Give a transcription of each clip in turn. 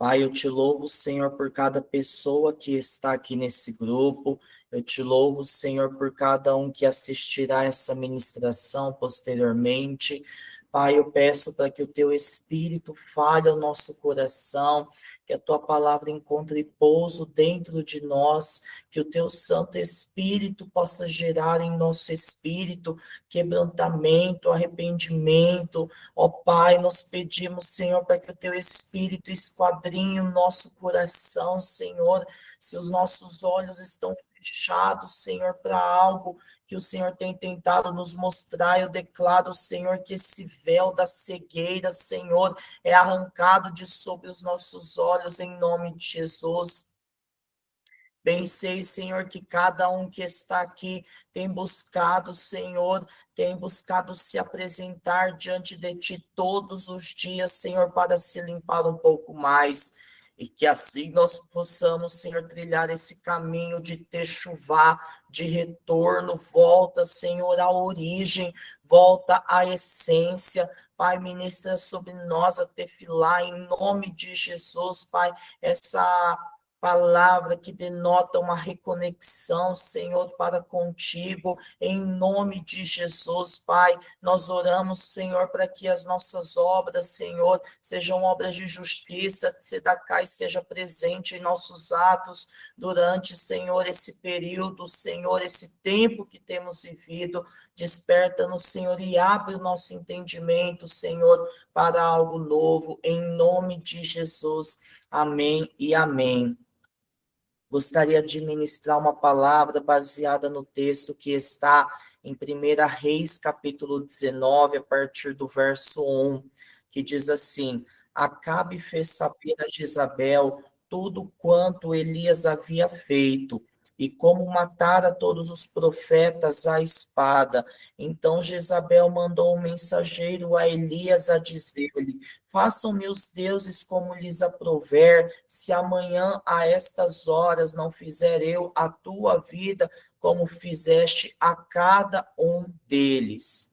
Pai, eu te louvo, Senhor, por cada pessoa que está aqui nesse grupo. Eu te louvo, Senhor, por cada um que assistirá essa ministração posteriormente. Pai, eu peço para que o teu Espírito fale ao nosso coração, que a tua palavra encontre pouso dentro de nós, que o teu Santo Espírito possa gerar em nosso espírito quebrantamento, arrependimento. Ó Pai, nós pedimos, Senhor, para que o teu Espírito esquadrinhe o nosso coração, Senhor. Se os nossos olhos estão fechados, Senhor, para algo que o Senhor tem tentado nos mostrar, eu declaro, Senhor, que esse véu da cegueira, Senhor, é arrancado de sobre os nossos olhos, em nome de Jesus. Bem sei, Senhor, que cada um que está aqui tem buscado, Senhor, tem buscado se apresentar diante de Ti todos os dias, Senhor, para se limpar um pouco mais. E que assim nós possamos, Senhor, trilhar esse caminho de techuvá, de retorno, volta, Senhor, à origem, volta à essência. Pai, ministra sobre nós a tefilá, em nome de Jesus, Pai, essa palavra que denota uma reconexão, Senhor, para contigo, em nome de Jesus, Pai. Nós oramos, Senhor, para que as nossas obras, Senhor, sejam obras de justiça, que Sedacai esteja presente em nossos atos durante, Senhor, esse período, Senhor, esse tempo que temos vivido. Desperta-nos, Senhor, e abre o nosso entendimento, Senhor, para algo novo, em nome de Jesus. Amém e amém. Gostaria de ministrar uma palavra baseada no texto que está em 1 Reis, capítulo 19, a partir do verso 1, que diz assim: Acabe fez saber a Jezabel tudo quanto Elias havia feito, e como matara todos os profetas à espada. Então Jezabel mandou um mensageiro a Elias a dizer-lhe: Façam-me os deuses como lhes aprouver, se amanhã a estas horas não fizer eu a tua vida como fizeste a cada um deles.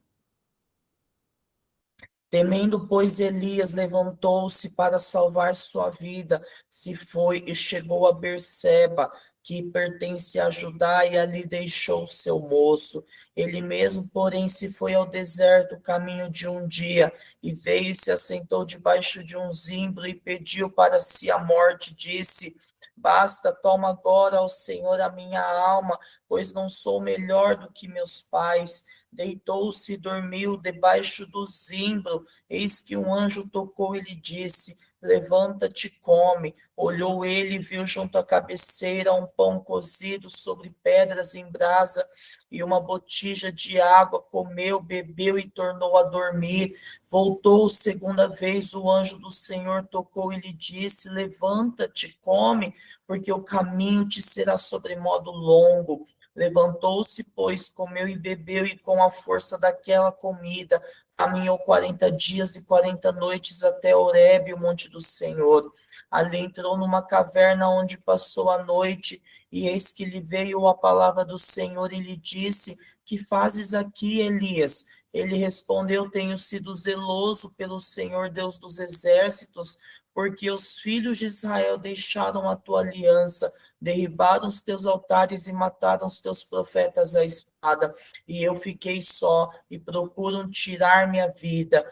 Temendo, pois, Elias levantou-se para salvar sua vida, se foi e chegou a Berseba, que pertence a Judá, e ali deixou seu moço. Ele mesmo, porém, se foi ao deserto, caminho de um dia, e veio e se assentou debaixo de um zimbro e pediu para si a morte, disse: Basta, toma agora, ó Senhor, a minha alma, pois não sou melhor do que meus pais. Deitou-se e dormiu debaixo do zimbro. Eis que um anjo tocou e lhe disse: Levanta-te, come. Olhou ele e viu junto à cabeceira um pão cozido sobre pedras em brasa e uma botija de água. Comeu, bebeu e tornou a dormir. Voltou segunda vez, o anjo do Senhor tocou e lhe disse: Levanta-te, come, porque o caminho te será sobremodo longo. Levantou-se, pois, comeu e bebeu, e com a força daquela comida, caminhou 40 dias e 40 noites até Horebe, o monte do Senhor. Ali entrou numa caverna onde passou a noite, e eis que lhe veio a palavra do Senhor e lhe disse: Que fazes aqui, Elias? Ele respondeu: Tenho sido zeloso pelo Senhor Deus dos exércitos, porque os filhos de Israel deixaram a tua aliança, derribaram os teus altares e mataram os teus profetas à espada, e eu fiquei só, e procuram tirar minha vida.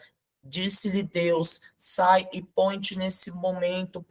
Disse-lhe Deus: sai e põe-te nesse momento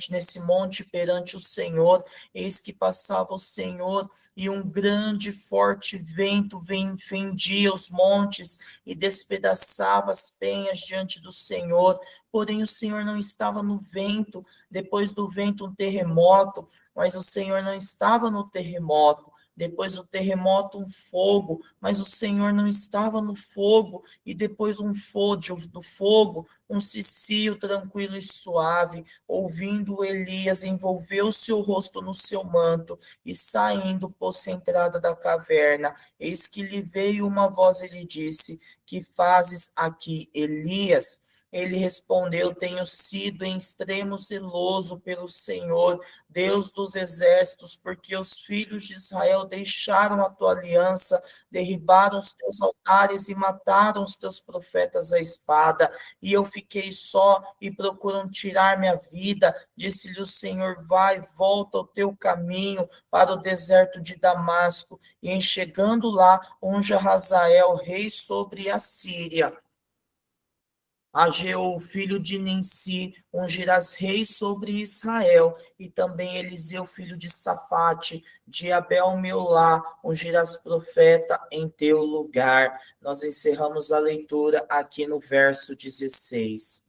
nesse monte perante o Senhor. Eis que passava o Senhor, e um grande forte vento fendia os montes e despedaçava as penhas diante do Senhor. Porém o Senhor não estava no vento. Depois do vento um terremoto, mas o Senhor não estava no terremoto. Depois do terremoto, um fogo, mas o Senhor não estava no fogo. E depois do fogo, um cicio tranquilo e suave. Ouvindo Elias, envolveu seu rosto no seu manto e saindo, pôs-se à entrada da caverna. Eis que lhe veio uma voz e lhe disse: Que fazes aqui, Elias? Ele respondeu: tenho sido em extremo zeloso pelo Senhor, Deus dos exércitos, porque os filhos de Israel deixaram a tua aliança, derribaram os teus altares e mataram os teus profetas à espada. E eu fiquei só e procuram tirar minha vida. Disse-lhe o Senhor: vai, volta ao teu caminho para o deserto de Damasco, e em chegando lá, unja Hazael, rei sobre a Síria. Ageu, filho de Ninsi, ungirás rei sobre Israel, e também Eliseu, filho de Safate, de Abel-Meolá, ungirás profeta em teu lugar. Nós encerramos a leitura aqui no verso 16.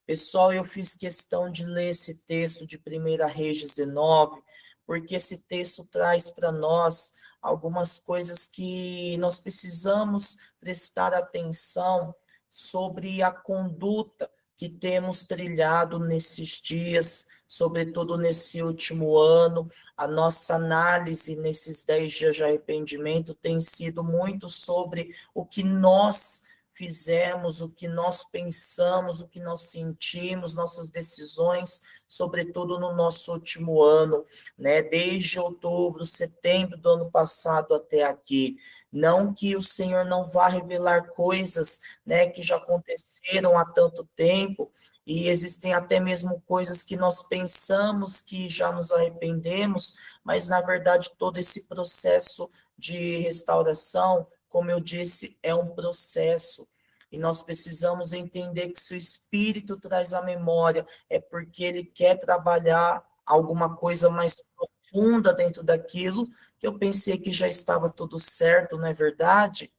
Pessoal, eu fiz questão de ler esse texto de 1 Reis 19, porque esse texto traz para nós algumas coisas que nós precisamos prestar atenção sobre a conduta que temos trilhado nesses dias, sobretudo nesse último ano. A nossa análise nesses 10 dias de arrependimento tem sido muito sobre o que nós fizemos, o que nós pensamos, o que nós sentimos, nossas decisões, sobretudo no nosso último ano, né? Desde outubro, setembro do ano passado até aqui. Não que o Senhor não vá revelar coisas, né, que já aconteceram há tanto tempo, e existem até mesmo coisas que nós pensamos que já nos arrependemos, mas na verdade todo esse processo de restauração, como eu disse, é um processo. E nós precisamos entender que se o Espírito traz a memória, é porque ele quer trabalhar alguma coisa mais profunda dentro daquilo que eu pensei que já estava tudo certo, não é verdade?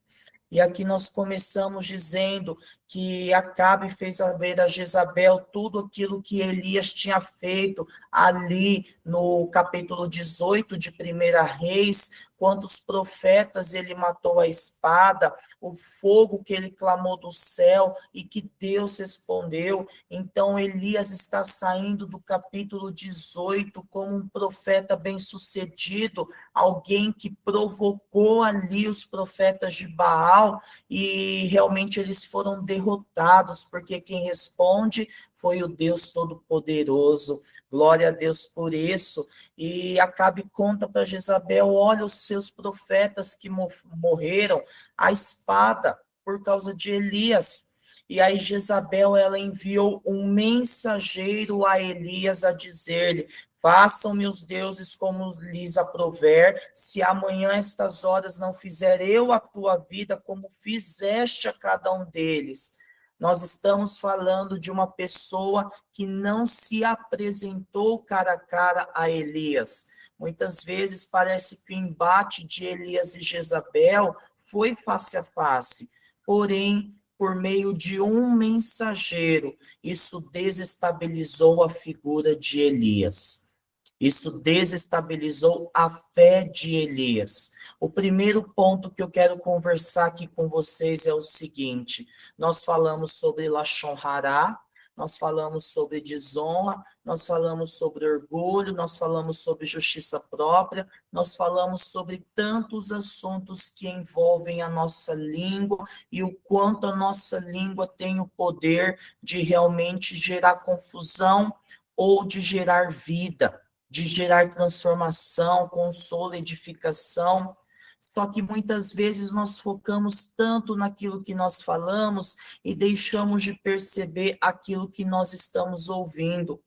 E aqui nós começamos dizendo que Acabe fez saber a Jezabel tudo aquilo que Elias tinha feito ali no capítulo 18 de 1 Reis, quantos profetas ele matou à espada, o fogo que ele clamou do céu e que Deus respondeu. Então Elias está saindo do capítulo 18 como um profeta bem-sucedido, alguém que provocou ali os profetas de Baal, e realmente eles foram derrotados, porque quem responde foi o Deus Todo-Poderoso. Glória a Deus por isso. E Acabe conta para Jezabel: olha os seus profetas que morreram à espada por causa de Elias. E aí Jezabel, ela enviou um mensageiro a Elias a dizer-lhe: façam-me os deuses como lhes aprouver, se amanhã estas horas não fizer eu a tua vida como fizeste a cada um deles. Nós estamos falando de uma pessoa que não se apresentou cara a cara a Elias. Muitas vezes parece que o embate de Elias e Jezabel foi face a face, porém, por meio de um mensageiro, isso desestabilizou a figura de Elias. Isso desestabilizou a fé de Elias. O primeiro ponto que eu quero conversar aqui com vocês é o seguinte: nós falamos sobre Lashon Hará, nós falamos sobre desonra, nós falamos sobre orgulho, nós falamos sobre justiça própria, nós falamos sobre tantos assuntos que envolvem a nossa língua e o quanto a nossa língua tem o poder de realmente gerar confusão ou de gerar vida, de gerar transformação, consolo, edificação. Só que muitas vezes nós focamos tanto naquilo que nós falamos e deixamos de perceber aquilo que nós estamos ouvindo.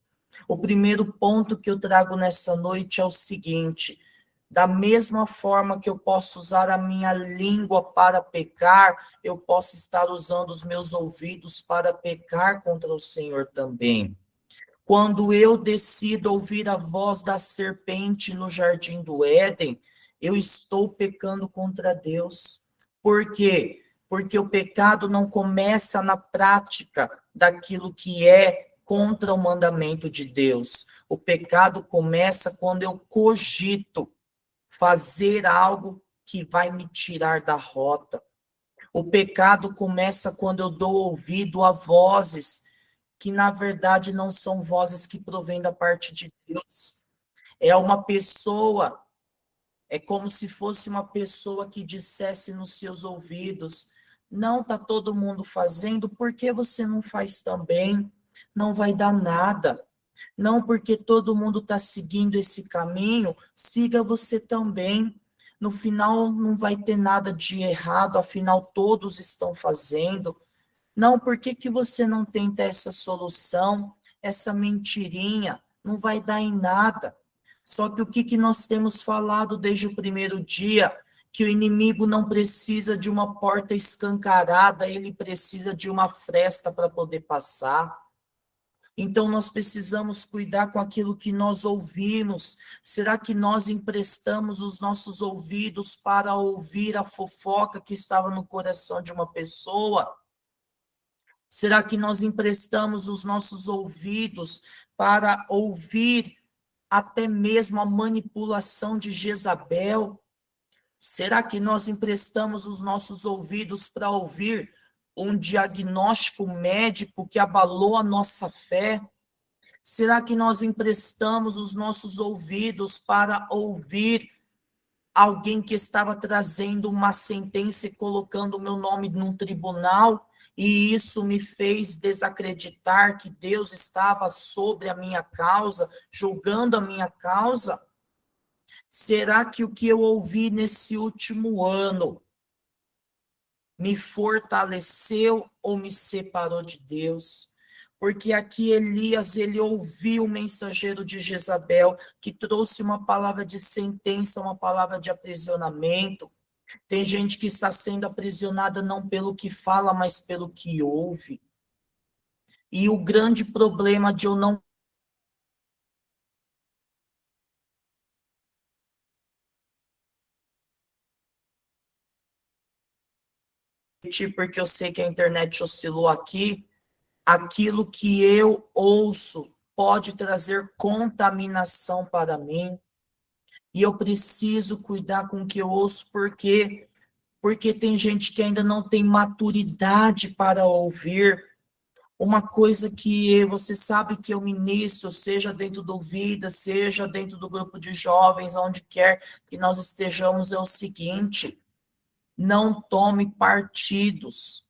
O primeiro ponto que eu trago nessa noite é o seguinte: da mesma forma que eu posso usar a minha língua para pecar, eu posso estar usando os meus ouvidos para pecar contra o Senhor também. Quando eu decido ouvir a voz da serpente no jardim do Éden, eu estou pecando contra Deus. Por quê? Porque o pecado não começa na prática daquilo que é contra o mandamento de Deus. O pecado começa quando eu cogito fazer algo que vai me tirar da rota. O pecado começa quando eu dou ouvido a vozes que na verdade não são vozes que provêm da parte de Deus. É uma pessoa, é como se fosse uma pessoa que dissesse nos seus ouvidos: Não está todo mundo fazendo, por que você não faz também? Não vai dar nada. Não porque todo mundo está seguindo esse caminho, siga você também. No final não vai ter nada de errado, afinal todos estão fazendo. Não, por que que você não tenta essa solução, essa mentirinha? Não vai dar em nada. Só que o que que nós temos falado desde o primeiro dia? Que o inimigo não precisa de uma porta escancarada, ele precisa de uma fresta para poder passar. Então, nós precisamos cuidar com aquilo que nós ouvimos. Será que nós emprestamos os nossos ouvidos para ouvir a fofoca que estava no coração de uma pessoa? Será que nós emprestamos os nossos ouvidos para ouvir até mesmo a manipulação de Jezabel? Será que nós emprestamos os nossos ouvidos para ouvir um diagnóstico médico que abalou a nossa fé? Será que nós emprestamos os nossos ouvidos para ouvir alguém que estava trazendo uma sentença e colocando o meu nome num tribunal? E isso me fez desacreditar que Deus estava sobre a minha causa, julgando a minha causa? Será que o que eu ouvi nesse último ano me fortaleceu ou me separou de Deus? Porque aqui Elias, ele ouviu o mensageiro de Jezabel, que trouxe uma palavra de sentença, uma palavra de aprisionamento. Tem gente que está sendo aprisionada não pelo que fala, mas pelo que ouve. E o grande problema de eu não repetir, porque eu sei que a internet oscilou aqui, aquilo que eu ouço pode trazer contaminação para mim. E eu preciso cuidar com o que eu ouço, porque tem gente que ainda não tem maturidade para ouvir. Uma coisa que você sabe que eu ministro, seja dentro do Vida, seja dentro do grupo de jovens, onde quer que nós estejamos, é o seguinte: não tome partidos.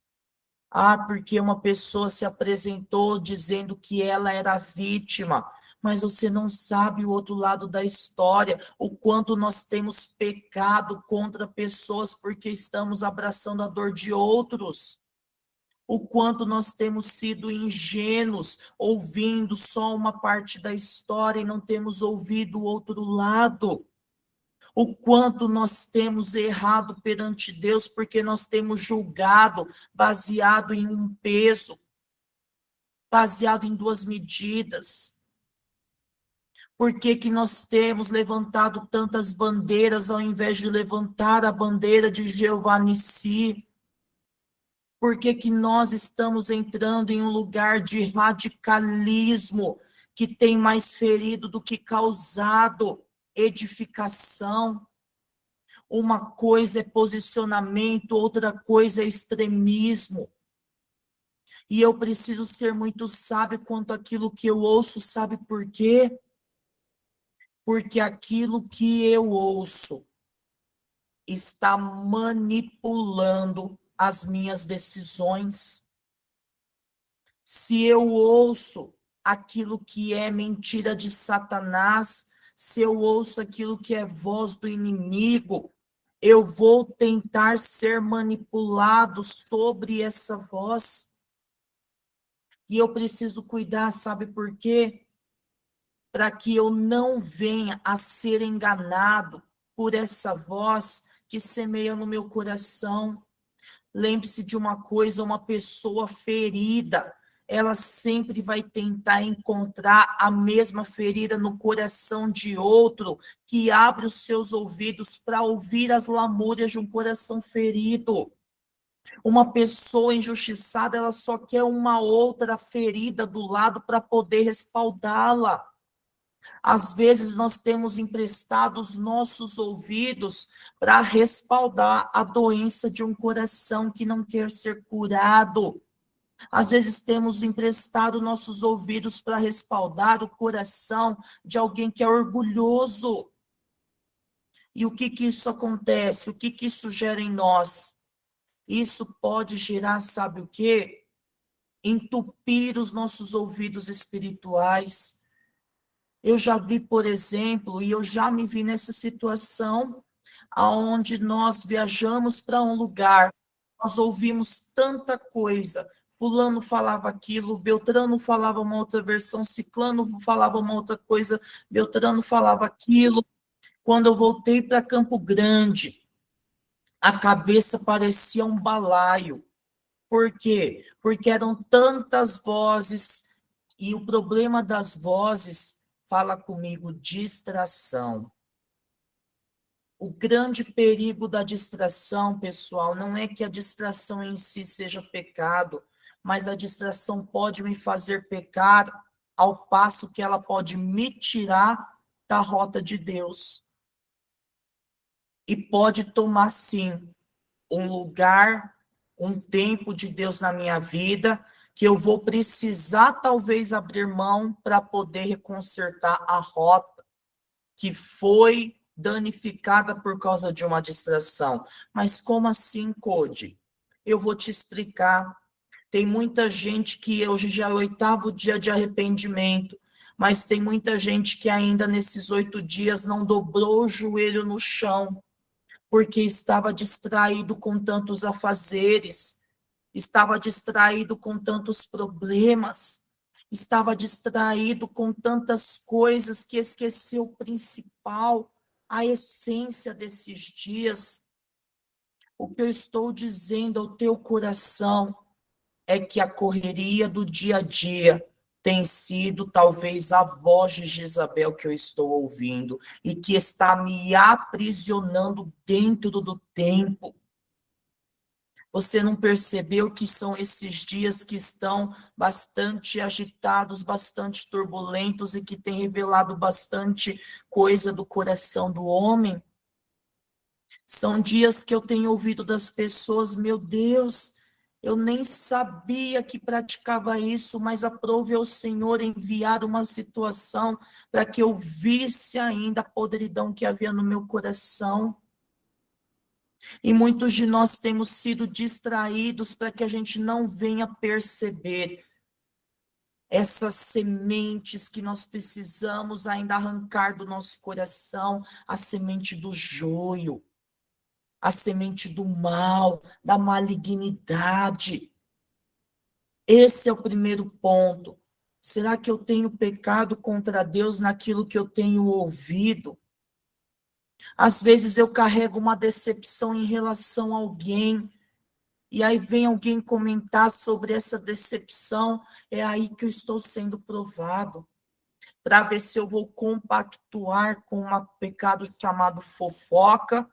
Ah, porque uma pessoa se apresentou dizendo que ela era vítima, mas você não sabe o outro lado da história, o quanto nós temos pecado contra pessoas porque estamos abraçando a dor de outros, o quanto nós temos sido ingênuos, ouvindo só uma parte da história e não temos ouvido o outro lado. O quanto nós temos errado perante Deus, porque nós temos julgado baseado em um peso, baseado em duas medidas. Por que que nós temos levantado tantas bandeiras ao invés de levantar a bandeira de Jeová Nissi? Por que que nós estamos entrando em um lugar de radicalismo que tem mais ferido do que causado edificação? Uma coisa é posicionamento, outra coisa é extremismo. E eu preciso ser muito sábio quanto àquilo que eu ouço, sabe por quê? Porque aquilo que eu ouço está manipulando as minhas decisões. Se eu ouço aquilo que é mentira de Satanás, se eu ouço aquilo que é voz do inimigo, eu vou tentar ser manipulado sobre essa voz. E eu preciso cuidar, sabe por quê? Para que eu não venha a ser enganado por essa voz que semeia no meu coração. Lembre-se de uma coisa, uma pessoa ferida, ela sempre vai tentar encontrar a mesma ferida no coração de outro, que abre os seus ouvidos para ouvir as lamúrias de um coração ferido. Uma pessoa injustiçada, ela só quer uma outra ferida do lado para poder respaldá-la. Às vezes nós temos emprestado os nossos ouvidos para respaldar a doença de um coração que não quer ser curado. Às vezes temos emprestado nossos ouvidos para respaldar o coração de alguém que é orgulhoso. E o que que isso acontece? O que que isso gera em nós? Isso pode gerar, sabe o quê? Entupir os nossos ouvidos espirituais. Eu já vi, por exemplo, e eu já me vi nessa situação, aonde nós viajamos para um lugar, nós ouvimos tanta coisa, fulano falava aquilo, Beltrano falava uma outra versão, Ciclano falava uma outra coisa, Beltrano falava aquilo. Quando eu voltei para Campo Grande, a cabeça parecia um balaio. Por quê? Porque eram tantas vozes, e o problema das vozes, fala comigo, distração. O grande perigo da distração, pessoal, não é que a distração em si seja pecado, mas a distração pode me fazer pecar ao passo que ela pode me tirar da rota de Deus. E pode tomar, sim, um lugar, um tempo de Deus na minha vida, que eu vou precisar talvez abrir mão para poder consertar a rota que foi danificada por causa de uma distração. Mas como assim, Code? Eu vou te explicar. Tem muita gente que hoje já é o 8º dia de arrependimento, mas tem muita gente que ainda nesses 8 dias não dobrou o joelho no chão, porque estava distraído com tantos afazeres, estava distraído com tantos problemas, estava distraído com tantas coisas que esqueceu o principal, a essência desses dias. O que eu estou dizendo ao teu coração é que a correria do dia a dia tem sido talvez a voz de Jezabel que eu estou ouvindo e que está me aprisionando dentro do tempo. Você não percebeu que são esses dias que estão bastante agitados, bastante turbulentos e que têm revelado bastante coisa do coração do homem? São dias que eu tenho ouvido das pessoas, meu Deus, eu nem sabia que praticava isso, mas aprove ao Senhor enviar uma situação para que eu visse ainda a podridão que havia no meu coração. E muitos de nós temos sido distraídos para que a gente não venha perceber essas sementes que nós precisamos ainda arrancar do nosso coração, a semente do joio, a semente do mal, da malignidade. Esse é o primeiro ponto. Será que eu tenho pecado contra Deus naquilo que eu tenho ouvido? Às vezes eu carrego uma decepção em relação a alguém, e aí vem alguém comentar sobre essa decepção, é aí que eu estou sendo provado, para ver se eu vou compactuar com um pecado chamado fofoca,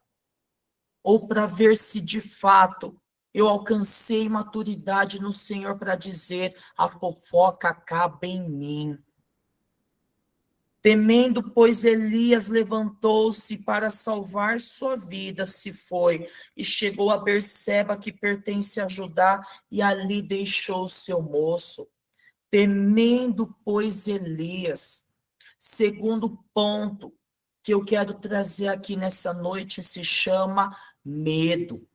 ou para ver se de fato eu alcancei maturidade no Senhor para dizer: a fofoca acaba em mim. Temendo, pois, Elias levantou-se para salvar sua vida, se foi, e chegou a Berseba, que pertence a Judá, e ali deixou seu moço. Temendo, pois, Elias. Segundo ponto que eu quero trazer aqui nessa noite se chama medo.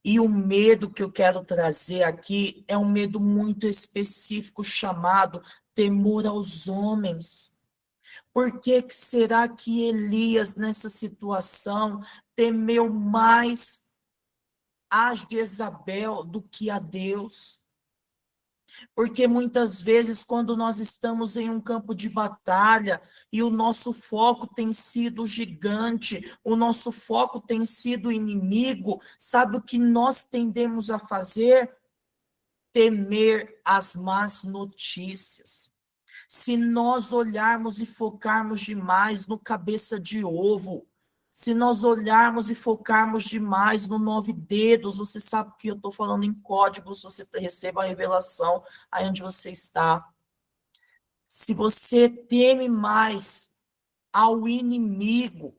E o medo que eu quero trazer aqui é um medo muito específico chamado temor aos homens. Por que será que Elias, nessa situação, temeu mais a Jezabel do que a Deus? Porque muitas vezes, quando nós estamos em um campo de batalha e o nosso foco tem sido gigante, o nosso foco tem sido inimigo, sabe o que nós tendemos a fazer? Temer as más notícias. Se nós olharmos e focarmos demais no cabeça de ovo, se nós olharmos e focarmos demais no 9 dedos, você sabe que eu estou falando em códigos, você receba a revelação aí onde você está. Se você teme mais ao inimigo,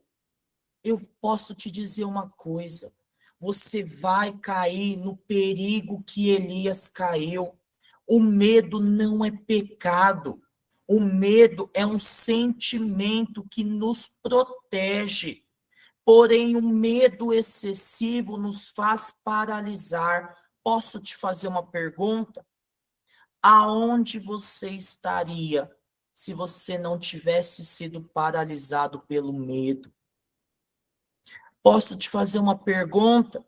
eu posso te dizer uma coisa, você vai cair no perigo que Elias caiu. O medo não é pecado. O medo é um sentimento que nos protege. Porém, o medo excessivo nos faz paralisar. Posso te fazer uma pergunta? Aonde você estaria se você não tivesse sido paralisado pelo medo? Posso te fazer uma pergunta?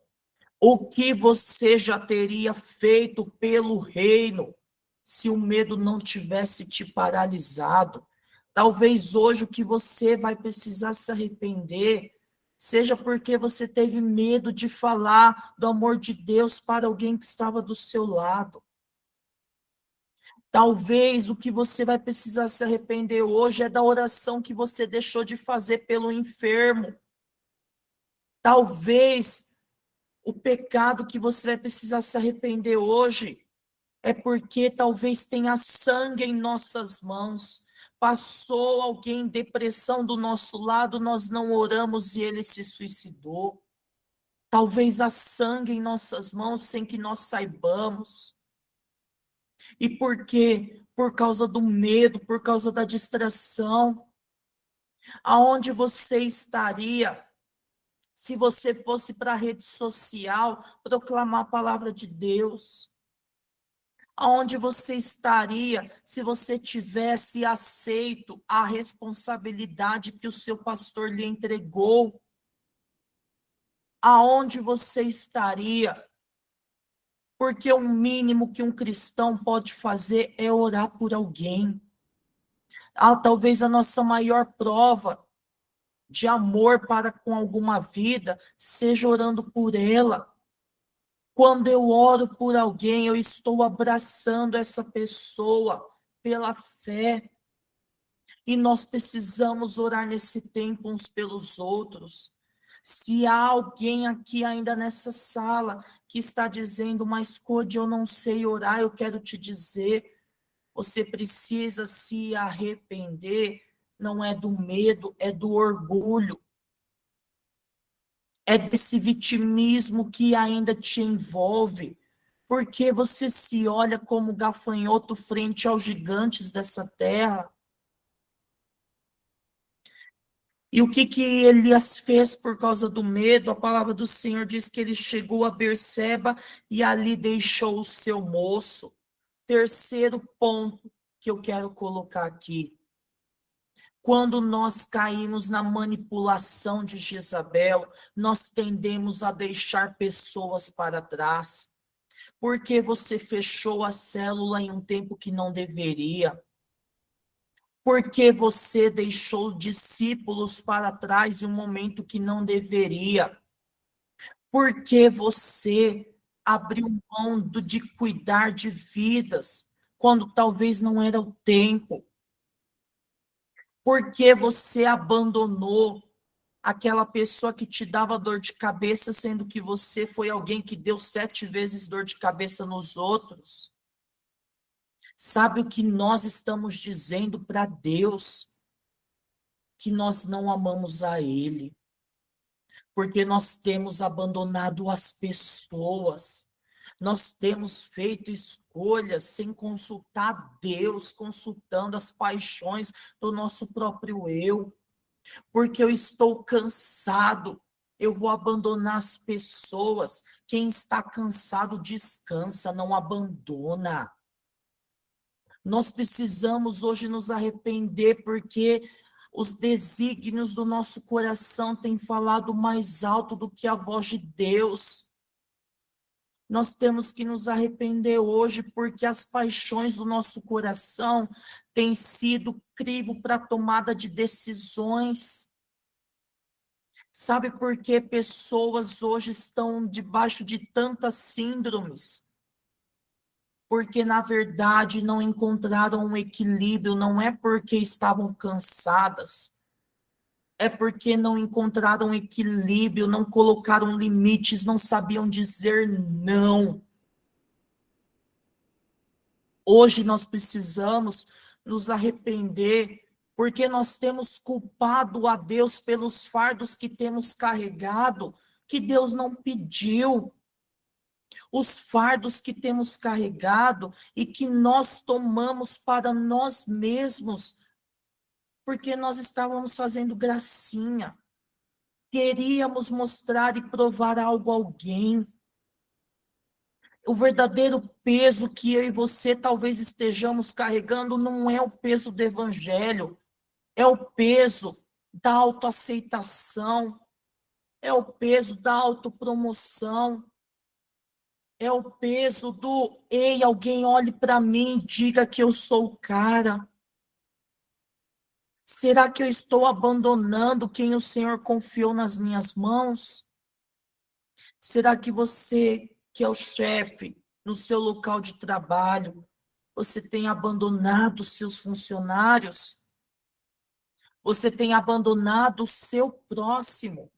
O que você já teria feito pelo reino se o medo não tivesse te paralisado? Talvez hoje o que você vai precisar se arrepender seja porque você teve medo de falar do amor de Deus para alguém que estava do seu lado. Talvez o que você vai precisar se arrepender hoje é da oração que você deixou de fazer pelo enfermo. Talvez o pecado que você vai precisar se arrepender hoje é porque talvez tenha sangue em nossas mãos. Passou alguém em depressão do nosso lado, nós não oramos e ele se suicidou. Talvez há sangue em nossas mãos sem que nós saibamos. E por quê? Por causa do medo, por causa da distração. Aonde você estaria se você fosse para a rede social proclamar a palavra de Deus? Aonde você estaria se você tivesse aceito a responsabilidade que o seu pastor lhe entregou? Aonde você estaria? Porque o mínimo que um cristão pode fazer é orar por alguém. Talvez a nossa maior prova de amor para com alguma vida seja orando por ela. Quando eu oro por alguém, eu estou abraçando essa pessoa pela fé. E nós precisamos orar nesse tempo uns pelos outros. Se há alguém aqui ainda nessa sala que está dizendo, mas Code, eu não sei orar, eu quero te dizer, você precisa se arrepender, não é do medo, é do orgulho. É desse vitimismo que ainda te envolve, porque você se olha como gafanhoto frente aos gigantes dessa terra. E o que Elias fez por causa do medo? A palavra do Senhor diz que ele chegou a Berseba e ali deixou o seu moço. Terceiro ponto que eu quero colocar aqui. Quando nós caímos na manipulação de Jezabel, nós tendemos a deixar pessoas para trás. Porque você fechou a célula em um tempo que não deveria. Porque você deixou discípulos para trás em um momento que não deveria. Porque você abriu mão de cuidar de vidas quando talvez não era o tempo. Porque você abandonou aquela pessoa que te dava dor de cabeça, sendo que você foi alguém que deu 7 vezes dor de cabeça nos outros. Sabe o que nós estamos dizendo para Deus? Que nós não amamos a Ele, porque nós temos abandonado as pessoas, nós temos feito escolhas sem consultar Deus, consultando as paixões do nosso próprio eu, porque eu estou cansado, eu vou abandonar as pessoas. Quem está cansado descansa, não abandona. Nós precisamos hoje nos arrepender, porque os desígnios do nosso coração têm falado mais alto do que a voz de Deus. Nós temos que nos arrepender hoje, porque as paixões do nosso coração têm sido crivo para a tomada de decisões. Sabe por que pessoas hoje estão debaixo de tantas síndromes? Porque, na verdade, não encontraram um equilíbrio, não é porque estavam cansadas, é porque não encontraram equilíbrio, não colocaram limites, não sabiam dizer não. Hoje nós precisamos nos arrepender, porque nós temos culpado a Deus pelos fardos que temos carregado, que Deus não pediu. Os fardos que temos carregado e que nós tomamos para nós mesmos, porque nós estávamos fazendo gracinha. Queríamos mostrar e provar algo a alguém. O verdadeiro peso que eu e você talvez estejamos carregando não é o peso do evangelho, é o peso da autoaceitação, é o peso da autopromoção, é o peso do, ei, alguém olhe para mim e diga que eu sou o cara. Será que eu estou abandonando quem o Senhor confiou nas minhas mãos? Será que você, que é o chefe no seu local de trabalho, você tem abandonado os seus funcionários? Você tem abandonado o seu próximo?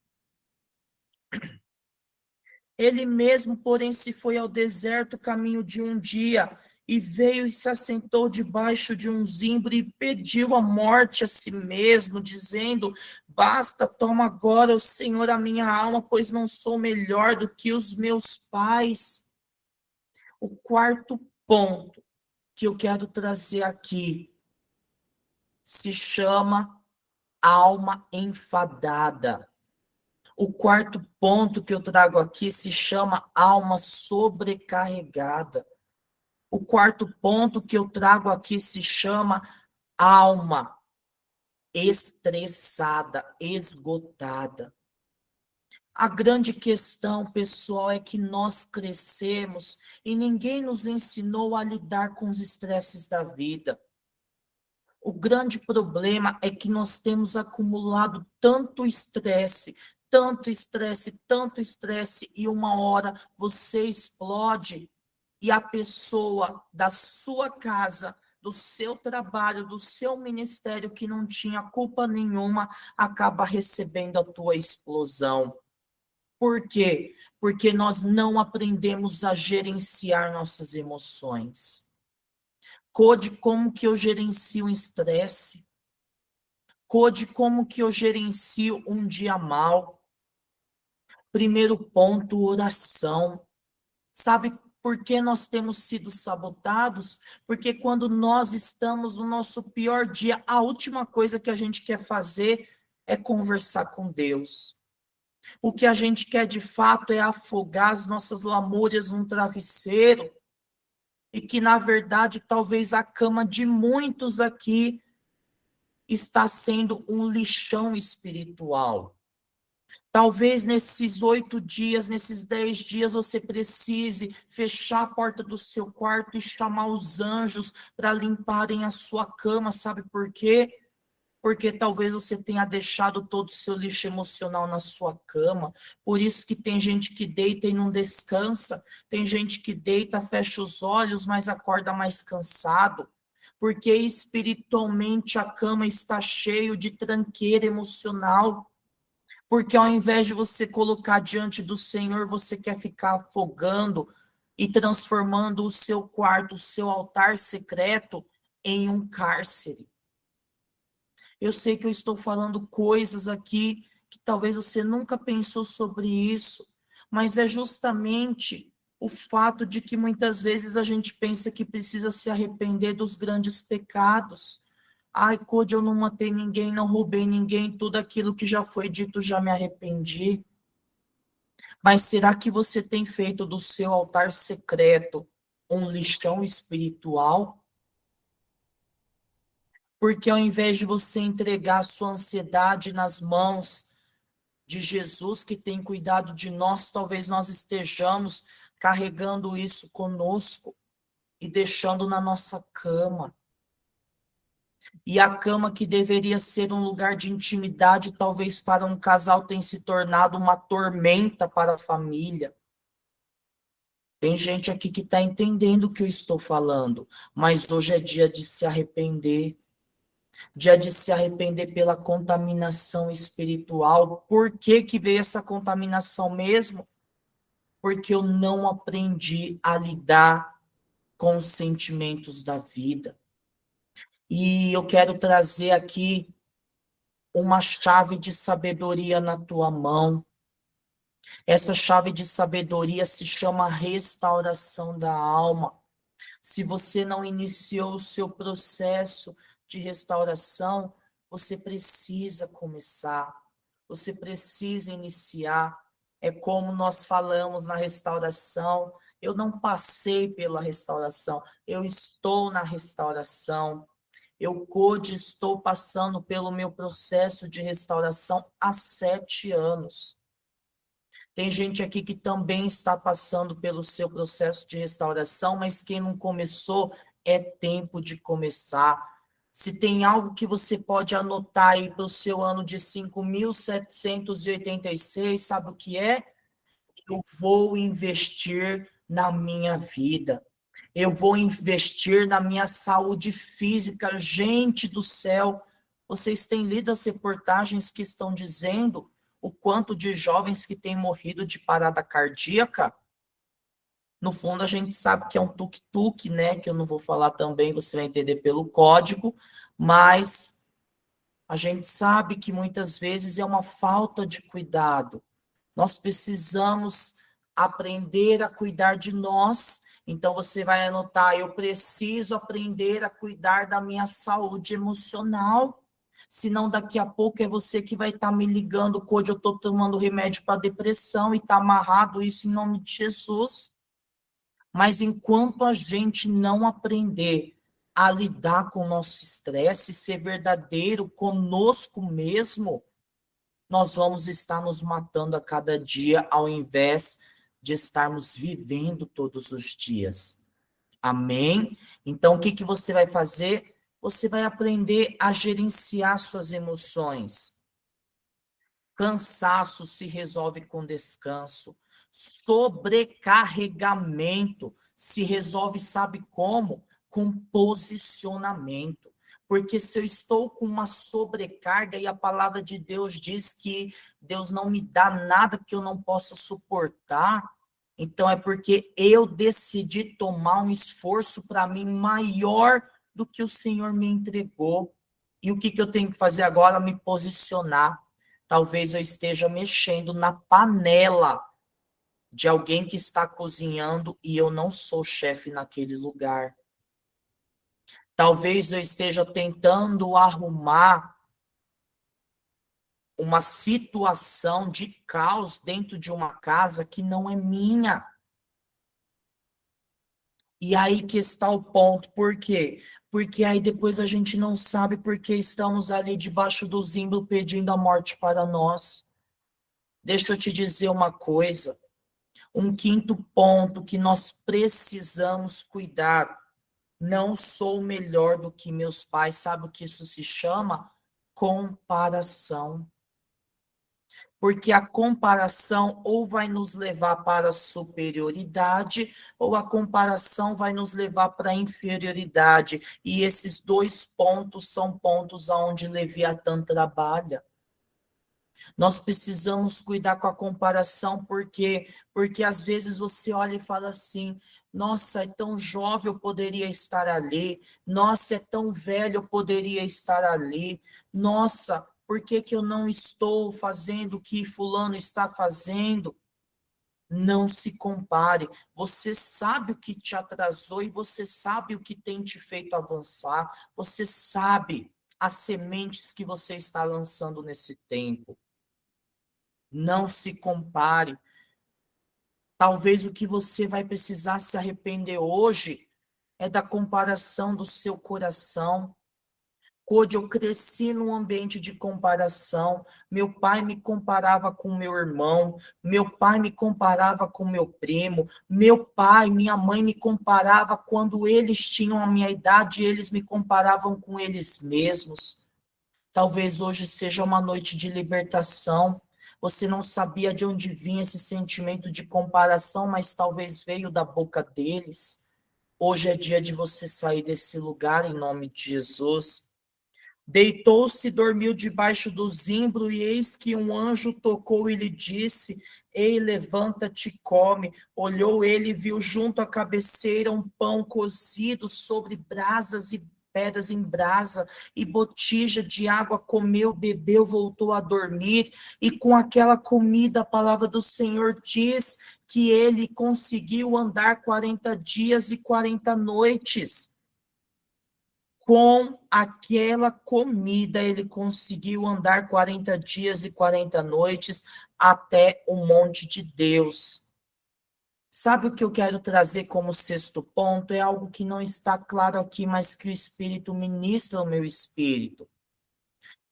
Ele mesmo, porém, se foi ao deserto caminho de um dia, e veio e se assentou debaixo de um zimbro e pediu a morte a si mesmo, dizendo: Basta, toma agora, o Senhor, a minha alma, pois não sou melhor do que os meus pais. O quarto ponto que eu quero trazer aqui se chama alma enfadada. O quarto ponto que eu trago aqui se chama alma sobrecarregada. O quarto ponto que eu trago aqui se chama alma estressada, esgotada. A grande questão, pessoal, é que nós crescemos e ninguém nos ensinou a lidar com os estresses da vida. O grande problema é que nós temos acumulado tanto estresse, e uma hora você explode e a pessoa da sua casa, do seu trabalho, do seu ministério, que não tinha culpa nenhuma, acaba recebendo a tua explosão. Por quê? Porque nós não aprendemos a gerenciar nossas emoções. Code como que eu gerencio o estresse. Code como que eu gerencio um dia mal. Primeiro ponto, oração. Sabe por que nós temos sido sabotados? Porque quando nós estamos no nosso pior dia, a última coisa que a gente quer fazer é conversar com Deus. O que a gente quer de fato é afogar as nossas lamúrias num travesseiro, e que, na verdade, talvez a cama de muitos aqui está sendo um lixão espiritual. Talvez nesses 8 dias, nesses 10 dias, você precise fechar a porta do seu quarto e chamar os anjos para limparem a sua cama. Sabe por quê? Porque talvez você tenha deixado todo o seu lixo emocional na sua cama. Por isso que tem gente que deita e não descansa. Tem gente que deita, fecha os olhos, mas acorda mais cansado. Porque espiritualmente a cama está cheio de tranqueira emocional. Porque ao invés de você colocar diante do Senhor, você quer ficar afogando e transformando o seu quarto, o seu altar secreto, em um cárcere. Eu sei que eu estou falando coisas aqui que talvez você nunca pensou sobre isso, mas é justamente o fato de que muitas vezes a gente pensa que precisa se arrepender dos grandes pecados. Ai, Code, eu não matei ninguém, não roubei ninguém, tudo aquilo que já foi dito, já me arrependi. Mas será que você tem feito do seu altar secreto um lixão espiritual? Porque ao invés de você entregar a sua ansiedade nas mãos de Jesus, que tem cuidado de nós, talvez nós estejamos carregando isso conosco e deixando na nossa cama. E a cama, que deveria ser um lugar de intimidade, talvez para um casal, tem se tornado uma tormenta para a família. Tem gente aqui que está entendendo o que eu estou falando, mas hoje é dia de se arrepender. Dia de se arrepender pela contaminação espiritual. Por que que veio essa contaminação mesmo? Porque eu não aprendi a lidar com os sentimentos da vida. E eu quero trazer aqui uma chave de sabedoria na tua mão. Essa chave de sabedoria se chama restauração da alma. Se você não iniciou o seu processo de restauração, você precisa começar. você precisa iniciar. É como nós falamos na restauração. Eu não passei pela restauração, eu estou na restauração. Eu, Code, estou passando pelo meu processo de restauração há 7 anos. Tem gente aqui que também está passando pelo seu processo de restauração, mas quem não começou, é tempo de começar. Se tem algo que você pode anotar aí para o seu ano de 5.786, sabe o que é? Eu vou investir na minha vida. Eu vou investir na minha saúde física. Gente do céu, vocês têm lido as reportagens que estão dizendo o quanto de jovens que têm morrido de parada cardíaca? No fundo, a gente sabe que é um tuk-tuk, né? Que eu não vou falar também, você vai entender pelo código, mas a gente sabe que muitas vezes é uma falta de cuidado. Nós precisamos aprender a cuidar de nós. Então, você vai anotar: eu preciso aprender a cuidar da minha saúde emocional. Senão, daqui a pouco é você que vai estar me ligando, Code, eu estou tomando remédio para depressão e está amarrado isso em nome de Jesus. Mas enquanto a gente não aprender a lidar com o nosso estresse, ser verdadeiro conosco mesmo, nós vamos estar nos matando a cada dia, ao invés de estarmos vivendo todos os dias. Amém? Então, o que que você vai fazer? Você vai aprender a gerenciar suas emoções. Cansaço se resolve com descanso. Sobrecarregamento se resolve, sabe como? Com posicionamento. Porque se eu estou com uma sobrecarga, e a palavra de Deus diz que Deus não me dá nada que eu não possa suportar, então é porque eu decidi tomar um esforço para mim maior do que o Senhor me entregou. E o que que eu tenho que fazer agora? Me posicionar. Talvez eu esteja mexendo na panela de alguém que está cozinhando e eu não sou chefe naquele lugar. Talvez eu esteja tentando arrumar uma situação de caos dentro de uma casa que não é minha. E aí que está o ponto. Por quê? Porque aí depois a gente não sabe porque estamos ali debaixo do zimbro pedindo a morte para nós. Deixa eu te dizer uma coisa. Um quinto ponto que nós precisamos cuidar. Não sou melhor do que meus pais. Sabe o que isso se chama? Comparação. Porque a comparação ou vai nos levar para a superioridade, ou a comparação vai nos levar para a inferioridade. E esses dois pontos são pontos aonde Leviatã trabalha. Nós precisamos cuidar com a comparação, porque às vezes você olha e fala assim: nossa, é tão jovem, eu poderia estar ali. Nossa, é tão velho, eu poderia estar ali. Nossa, por que que eu não estou fazendo o que fulano está fazendo? Não se compare. Você sabe o que te atrasou e você sabe o que tem te feito avançar. Você sabe as sementes que você está lançando nesse tempo. Não se compare. Talvez o que você vai precisar se arrepender hoje é da comparação do seu coração. Code, eu cresci num ambiente de comparação. Meu pai me comparava com meu irmão, meu pai me comparava com meu primo, meu pai, minha mãe me comparava quando eles tinham a minha idade, eles me comparavam com eles mesmos. Talvez hoje seja uma noite de libertação. Você não sabia de onde vinha esse sentimento de comparação, mas talvez veio da boca deles. Hoje é dia de você sair desse lugar em nome de Jesus. Deitou-se e dormiu debaixo do zimbro, e eis que um anjo tocou e lhe disse: Ei, levanta-te e come. Olhou ele e viu junto à cabeceira um pão cozido sobre brasas e pedras em brasa, e botija de água comeu, bebeu, voltou a dormir, e com aquela comida a palavra do Senhor diz que ele conseguiu andar 40 dias e 40 noites. Com aquela comida, ele conseguiu andar 40 dias e 40 noites até o monte de Deus. Sabe o que eu quero trazer como sexto ponto? É algo que não está claro aqui, mas que o Espírito ministra ao meu espírito.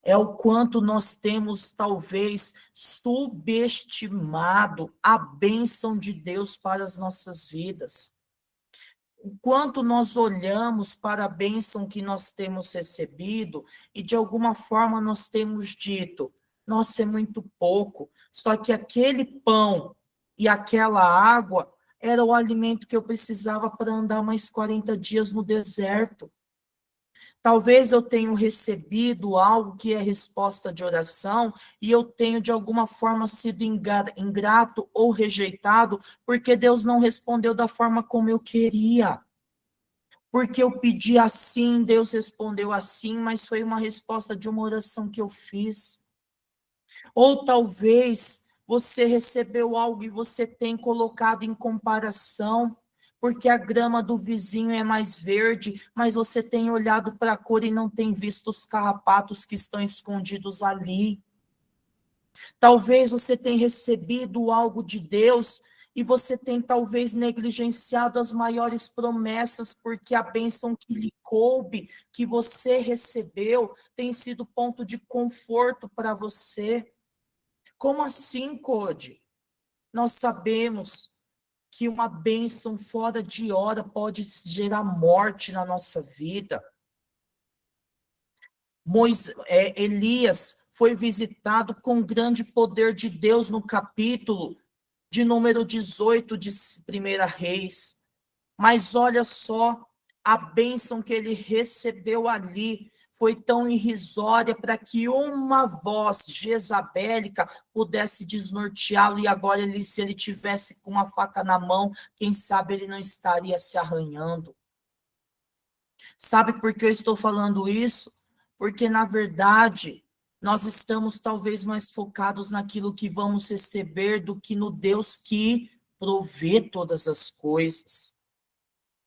É o quanto nós temos, talvez, subestimado a bênção de Deus para as nossas vidas. O quanto nós olhamos para a bênção que nós temos recebido e, de alguma forma, nós temos dito, nossa, é muito pouco. Só que aquele pão e aquela água era o alimento que eu precisava para andar mais 40 dias no deserto. Talvez eu tenha recebido algo que é resposta de oração e eu tenho de alguma forma sido ingrato ou rejeitado porque Deus não respondeu da forma como eu queria. Porque eu pedi assim, Deus respondeu assim, mas foi uma resposta de uma oração que eu fiz. Ou talvez você recebeu algo e você tem colocado em comparação, porque a grama do vizinho é mais verde, mas você tem olhado para a cor e não tem visto os carrapatos que estão escondidos ali. Talvez você tenha recebido algo de Deus e você tem talvez negligenciado as maiores promessas, porque a bênção que lhe coube, que você recebeu, tem sido ponto de conforto para você. Como assim, Code? Nós sabemos que uma bênção fora de hora pode gerar morte na nossa vida. Elias foi visitado com grande poder de Deus no capítulo de número 18 de 1 Reis. Mas olha só, a bênção que ele recebeu ali foi tão irrisória para que uma voz jezabélica pudesse desnorteá-lo, e agora ele, se ele tivesse com uma faca na mão, quem sabe ele não estaria se arranhando. Sabe por que eu estou falando isso? Porque, na verdade, nós estamos talvez mais focados naquilo que vamos receber do que no Deus que provê todas as coisas.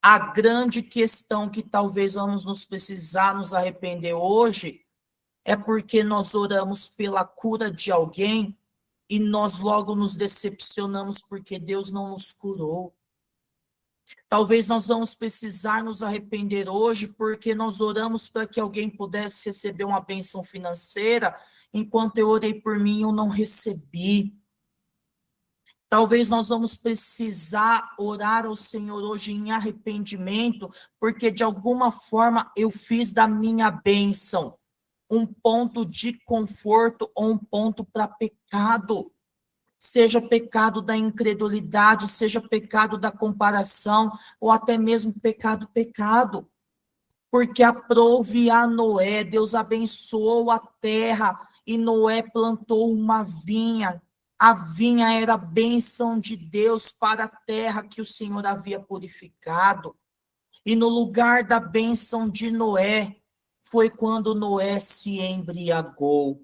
A grande questão que talvez vamos nos precisar nos arrepender hoje é porque nós oramos pela cura de alguém e nós logo nos decepcionamos porque Deus não nos curou. Talvez nós vamos precisar nos arrepender hoje porque nós oramos para que alguém pudesse receber uma bênção financeira, enquanto eu orei por mim, eu não recebi. Talvez nós vamos precisar orar ao Senhor hoje em arrependimento, porque de alguma forma eu fiz da minha bênção um ponto de conforto ou um ponto para pecado. Seja pecado da incredulidade, seja pecado da comparação, ou até mesmo pecado. Porque aprove a Noé, Deus abençoou a terra, e Noé plantou uma vinha. A vinha era a bênção de Deus para a terra que o Senhor havia purificado. E no lugar da bênção de Noé, foi quando Noé se embriagou.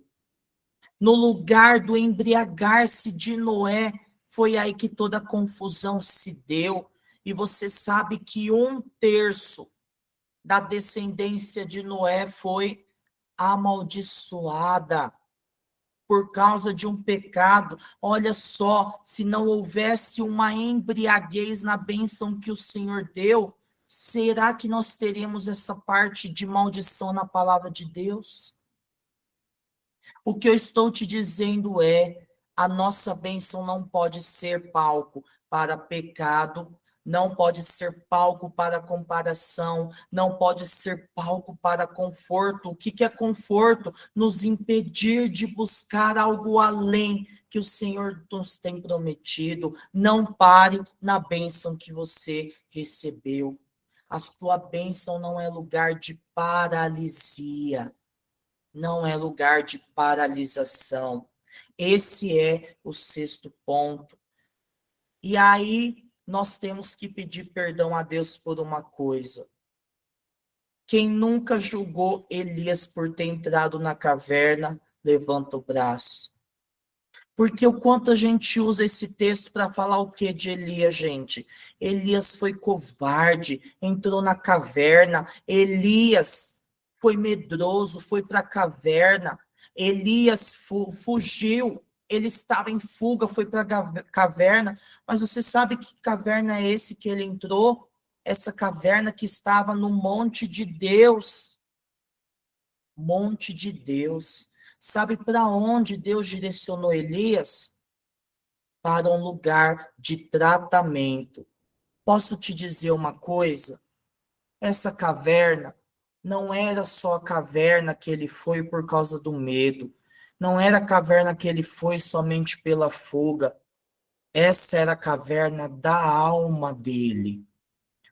No lugar do embriagar-se de Noé, foi aí que toda a confusão se deu. E você sabe que 1/3 da descendência de Noé foi amaldiçoada por causa de um pecado. Olha só, se não houvesse uma embriaguez na bênção que o Senhor deu, será que nós teríamos essa parte de maldição na palavra de Deus? O que eu estou te dizendo é, a nossa bênção não pode ser palco para pecado, não pode ser palco para comparação, não pode ser palco para conforto. O que é conforto? Nos impedir de buscar algo além que o Senhor nos tem prometido. Não pare na bênção que você recebeu. A sua bênção não é lugar de paralisia. Não é lugar de paralisação. Esse é o sexto ponto. E aí nós temos que pedir perdão a Deus por uma coisa. Quem nunca julgou Elias por ter entrado na caverna, levanta o braço. Porque o quanto a gente usa esse texto para falar o que de Elias, gente? Elias foi covarde, entrou na caverna. Elias foi medroso, foi para a caverna. Elias fugiu, ele estava em fuga, foi para a caverna. Mas você sabe que caverna é esse que ele entrou? Essa caverna que estava no monte de Deus. Monte de Deus. Sabe para onde Deus direcionou Elias? Para um lugar de tratamento. Posso te dizer uma coisa? Essa caverna não era só a caverna que ele foi por causa do medo. Não era a caverna que ele foi somente pela fuga. Essa era a caverna da alma dele.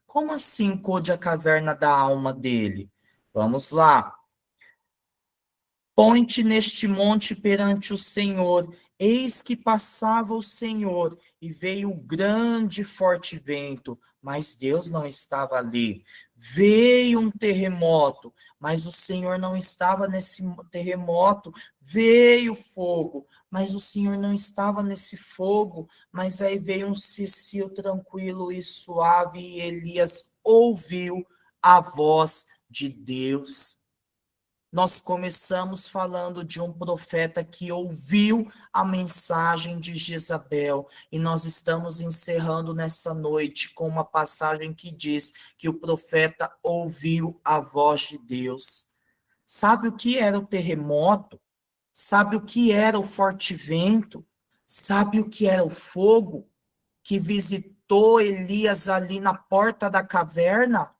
Como assim, Code, a caverna da alma dele? Vamos lá. Põe-te neste monte perante o Senhor. Eis que passava o Senhor, e veio um grande e forte vento, mas Deus não estava ali. Veio um terremoto, mas o Senhor não estava nesse terremoto. Veio fogo, mas o Senhor não estava nesse fogo. Mas aí veio um cicio tranquilo e suave, e Elias ouviu a voz de Deus. Nós começamos falando de um profeta que ouviu a mensagem de Jezabel, e nós estamos encerrando nessa noite com uma passagem que diz que o profeta ouviu a voz de Deus. Sabe o que era o terremoto? Sabe o que era o forte vento? Sabe o que era o fogo que visitou Elias ali na porta da caverna?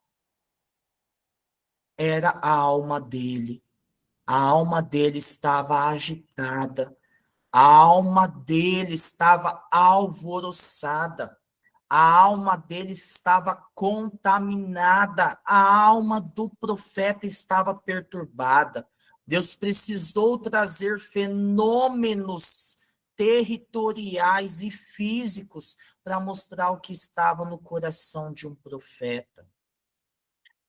Era a alma dele. A alma dele estava agitada, a alma dele estava alvoroçada, a alma dele estava contaminada, a alma do profeta estava perturbada. Deus precisou trazer fenômenos territoriais e físicos para mostrar o que estava no coração de um profeta,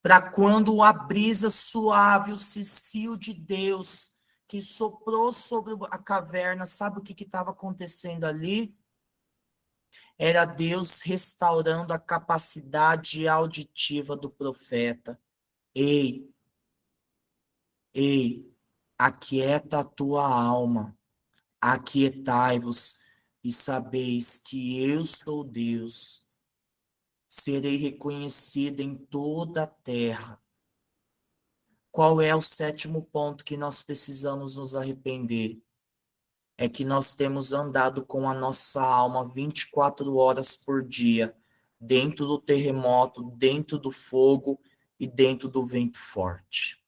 para quando a brisa suave, o cicio de Deus que soprou sobre a caverna, sabe o que estava acontecendo ali? Era Deus restaurando a capacidade auditiva do profeta. Ei, ei, aquieta a tua alma, aquietai-vos e sabeis que eu sou Deus. Serei reconhecido em toda a terra. Qual é o sétimo ponto que nós precisamos nos arrepender? É que nós temos andado com a nossa alma 24 horas por dia, dentro do terremoto, dentro do fogo e dentro do vento forte.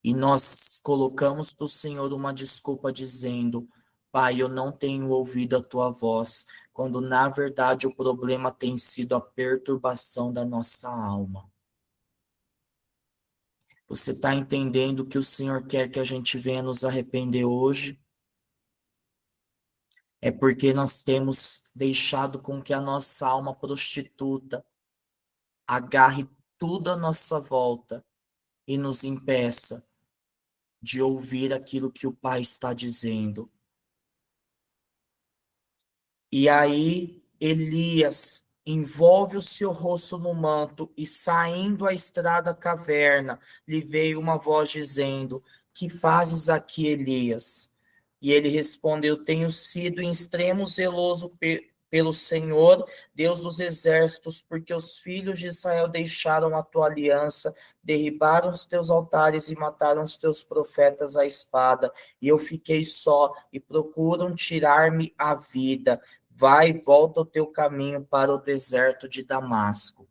E nós colocamos para o Senhor uma desculpa dizendo: Pai, eu não tenho ouvido a tua voz, quando na verdade o problema tem sido a perturbação da nossa alma. Você está entendendo que o Senhor quer que a gente venha nos arrepender hoje? É porque nós temos deixado com que a nossa alma prostituta agarre tudo à nossa volta e nos impeça de ouvir aquilo que o Pai está dizendo. E aí Elias envolve o seu rosto no manto e, saindo à estrada caverna, lhe veio uma voz dizendo: Que fazes aqui, Elias? E ele respondeu: Tenho sido em extremo zeloso pelo Senhor, Deus dos exércitos, porque os filhos de Israel deixaram a tua aliança, derribaram os teus altares e mataram os teus profetas à espada. E eu fiquei só, e procuram tirar-me a vida. Vai e volta o teu caminho para o deserto de Damasco.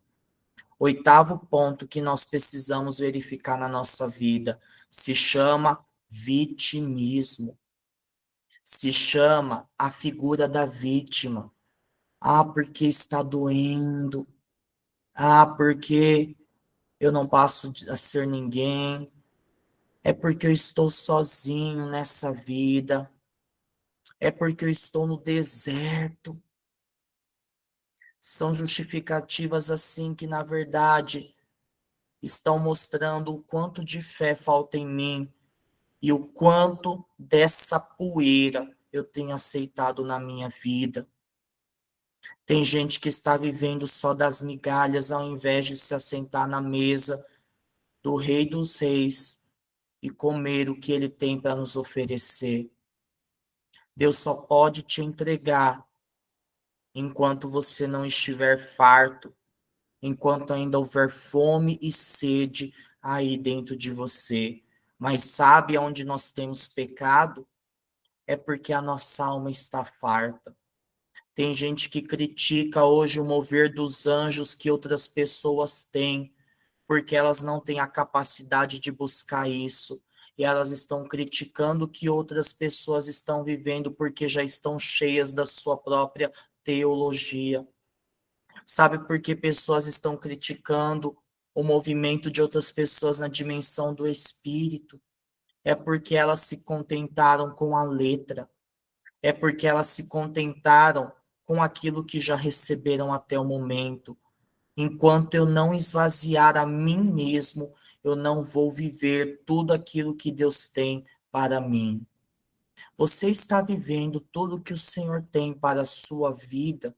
Oitavo ponto que nós precisamos verificar na nossa vida se chama vitimismo. Se chama a figura da vítima. Ah, porque está doendo. Ah, porque eu não passo a ser ninguém. É porque eu estou sozinho nessa vida. É porque eu estou no deserto. São justificativas assim que, na verdade, estão mostrando o quanto de fé falta em mim e o quanto dessa poeira eu tenho aceitado na minha vida. Tem gente que está vivendo só das migalhas ao invés de se assentar na mesa do Rei dos Reis e comer o que ele tem para nos oferecer. Deus só pode te entregar enquanto você não estiver farto, enquanto ainda houver fome e sede aí dentro de você. Mas sabe onde nós temos pecado? É porque a nossa alma está farta. Tem gente que critica hoje o mover dos anjos que outras pessoas têm, porque elas não têm a capacidade de buscar isso. E elas estão criticando o que outras pessoas estão vivendo porque já estão cheias da sua própria teologia. Sabe por que pessoas estão criticando o movimento de outras pessoas na dimensão do espírito? É porque elas se contentaram com a letra. É porque elas se contentaram com aquilo que já receberam até o momento. Enquanto eu não esvaziar a mim mesmo, eu não vou viver tudo aquilo que Deus tem para mim. Você está vivendo tudo que o Senhor tem para a sua vida?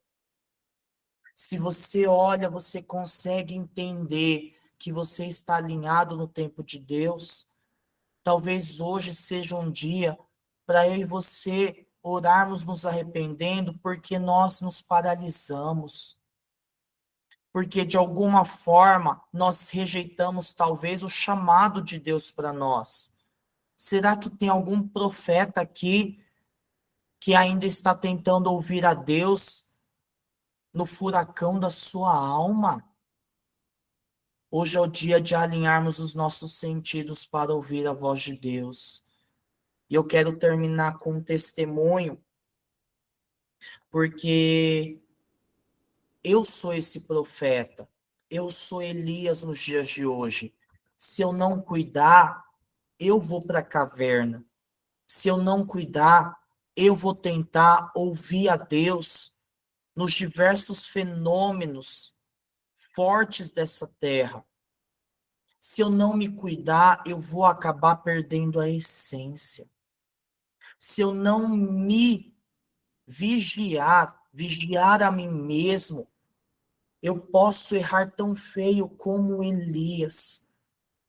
Se você olha, você consegue entender que você está alinhado no tempo de Deus? Talvez hoje seja um dia para eu e você orarmos nos arrependendo porque nós nos paralisamos. Porque de alguma forma nós rejeitamos talvez o chamado de Deus para nós. Será que tem algum profeta aqui que ainda está tentando ouvir a Deus no furacão da sua alma? Hoje é o dia de alinharmos os nossos sentidos para ouvir a voz de Deus. E eu quero terminar com um testemunho, porque eu sou esse profeta, eu sou Elias nos dias de hoje. Se eu não cuidar, eu vou para a caverna. Se eu não cuidar, eu vou tentar ouvir a Deus nos diversos fenômenos fortes dessa terra. Se eu não me cuidar, eu vou acabar perdendo a essência. Se eu não me vigiar a mim mesmo, eu posso errar tão feio como Elias.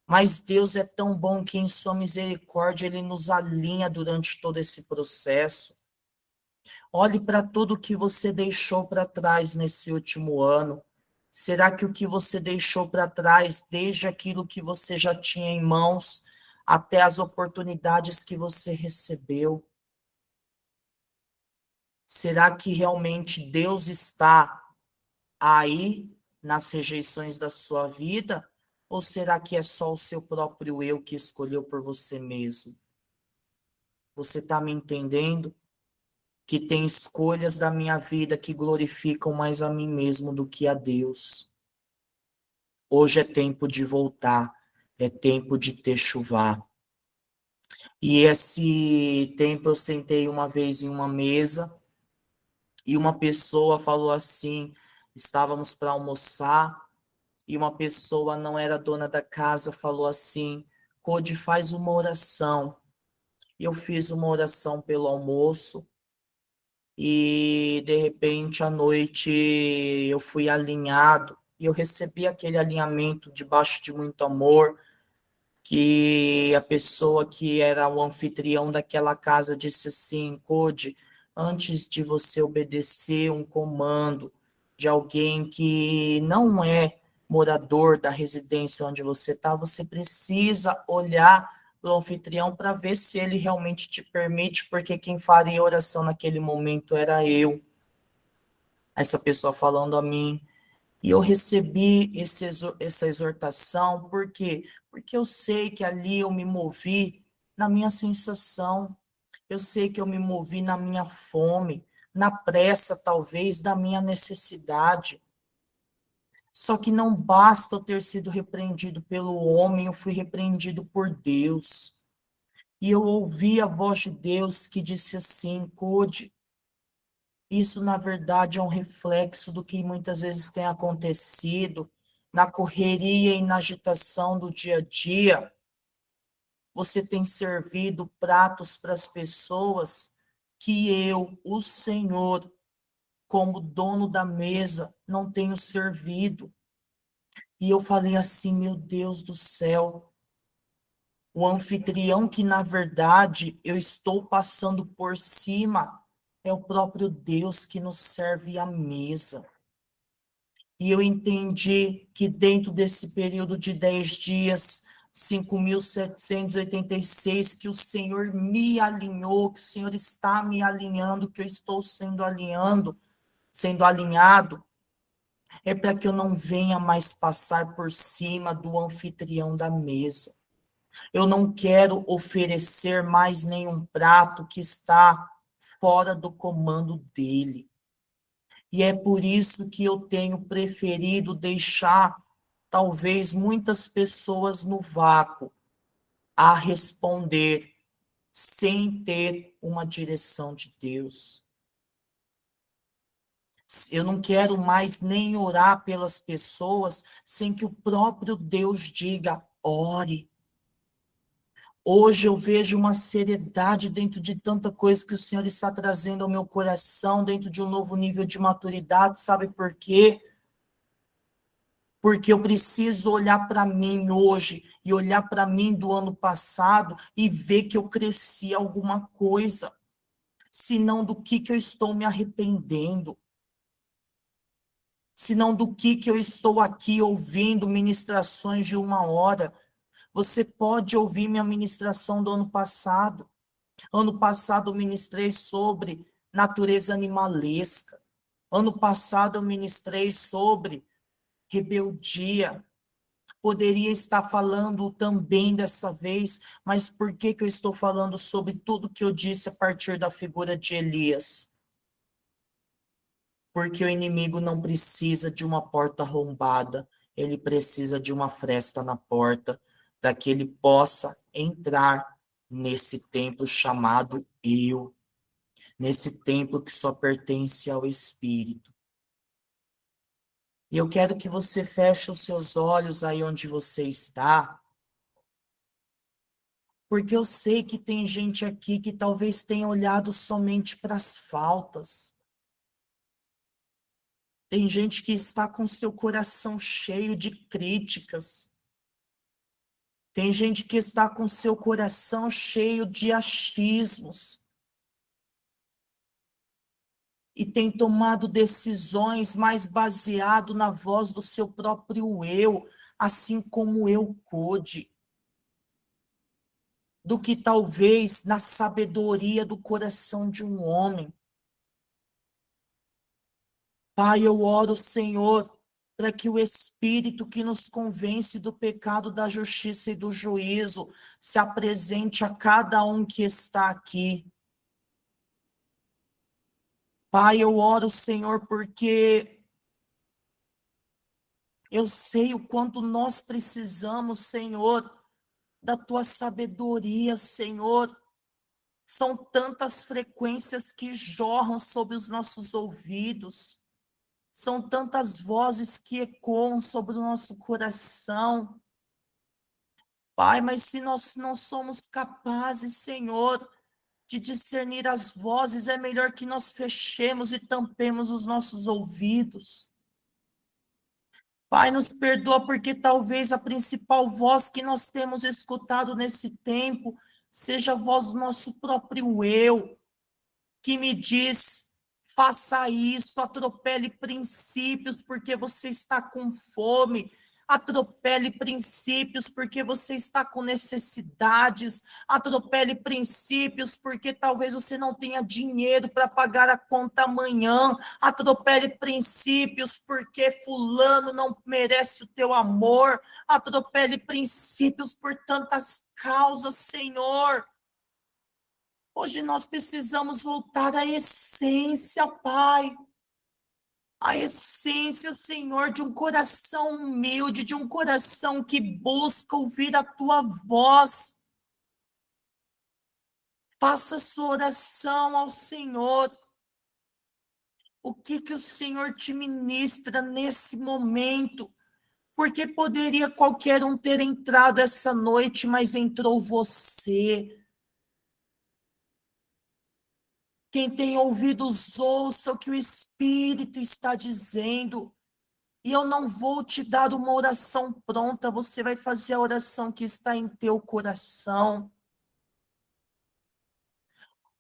Mas Deus é tão bom que em sua misericórdia ele nos alinha durante todo esse processo. Olhe para tudo que você deixou para trás nesse último ano. Será que o que você deixou para trás, desde aquilo que você já tinha em mãos, até as oportunidades que você recebeu, será que realmente Deus está aí nas rejeições da sua vida? Ou será que é só o seu próprio eu que escolheu por você mesmo? Você está me entendendo? Que tem escolhas da minha vida que glorificam mais a mim mesmo do que a Deus. Hoje é tempo de voltar, é tempo de techuvá. E esse tempo eu sentei uma vez em uma mesa e uma pessoa falou assim, estávamos para almoçar e uma pessoa não era dona da casa, falou assim, Code, faz uma oração. E eu fiz uma oração pelo almoço e de repente à noite eu fui alinhado e eu recebi aquele alinhamento debaixo de muito amor, que a pessoa que era o anfitrião daquela casa disse assim, Code, antes de você obedecer um comando de alguém que não é morador da residência onde você está, você precisa olhar para o anfitrião para ver se ele realmente te permite, porque quem faria oração naquele momento era eu. Essa pessoa falando a mim, e eu recebi essa exortação, por quê? Porque eu sei que ali eu me movi na minha sensação, eu sei que eu me movi na minha fome, na pressa, talvez, da minha necessidade. Só que não basta eu ter sido repreendido pelo homem, eu fui repreendido por Deus. E eu ouvi a voz de Deus que disse assim, Code, isso, na verdade, é um reflexo do que muitas vezes tem acontecido na correria e na agitação do dia a dia. Você tem servido pratos para as pessoas que eu, o Senhor, como dono da mesa, não tenho servido. E eu falei assim, meu Deus do céu, o anfitrião que, na verdade, eu estou passando por cima é o próprio Deus que nos serve a mesa. E eu entendi que dentro desse período de 10 dias, 5.786, que o Senhor me alinhou, que o Senhor está me alinhando, que eu estou sendo alinhado, é para que eu não venha mais passar por cima do anfitrião da mesa. Eu não quero oferecer mais nenhum prato que está fora do comando dele. E é por isso que eu tenho preferido deixar, talvez, muitas pessoas no vácuo a responder sem ter uma direção de Deus. Eu não quero mais nem orar pelas pessoas sem que o próprio Deus diga, ore. Hoje eu vejo uma seriedade dentro de tanta coisa que o Senhor está trazendo ao meu coração, dentro de um novo nível de maturidade, sabe por quê? Porque eu preciso olhar para mim hoje e olhar para mim do ano passado e ver que eu cresci alguma coisa, senão do que eu estou me arrependendo, senão do que eu estou aqui ouvindo ministrações de 1 hora. Você pode ouvir minha ministração do ano passado. Ano passado eu ministrei sobre natureza animalesca. Ano passado eu ministrei sobre rebeldia. Poderia estar falando também dessa vez, mas por que que eu estou falando sobre tudo que eu disse a partir da figura de Elias? Porque o inimigo não precisa de uma porta arrombada, ele precisa de uma fresta na porta, para que ele possa entrar nesse templo chamado eu, nesse templo que só pertence ao Espírito. E eu quero que você feche os seus olhos aí onde você está, porque eu sei que tem gente aqui que talvez tenha olhado somente para as faltas. Tem gente que está com seu coração cheio de críticas. Tem gente que está com seu coração cheio de achismos. E tem tomado decisões mais baseado na voz do seu próprio eu, assim como o eu Code, do que talvez na sabedoria do coração de um homem. Pai, eu oro, Senhor, para que o Espírito que nos convence do pecado, da justiça e do juízo se apresente a cada um que está aqui. Pai, eu oro, Senhor, porque eu sei o quanto nós precisamos, Senhor, da tua sabedoria, Senhor. São tantas frequências que jorram sobre os nossos ouvidos. São tantas vozes que ecoam sobre o nosso coração. Pai, mas se nós não somos capazes, Senhor, de discernir as vozes, é melhor que nós fechemos e tampemos os nossos ouvidos. Pai, nos perdoa porque talvez a principal voz que nós temos escutado nesse tempo seja a voz do nosso próprio eu, que me diz: faça isso, atropele princípios porque você está com fome, atropele princípios porque você está com necessidades, atropele princípios porque talvez você não tenha dinheiro para pagar a conta amanhã, atropele princípios porque fulano não merece o teu amor, atropele princípios por tantas causas, Senhor. Hoje nós precisamos voltar à essência, Pai. A essência, Senhor, de um coração humilde, de um coração que busca ouvir a tua voz. Faça sua oração ao Senhor. O que o Senhor te ministra nesse momento? Porque poderia qualquer um ter entrado essa noite, mas entrou você. Quem tem ouvidos, ouça o que o Espírito está dizendo. E eu não vou te dar uma oração pronta, você vai fazer a oração que está em teu coração.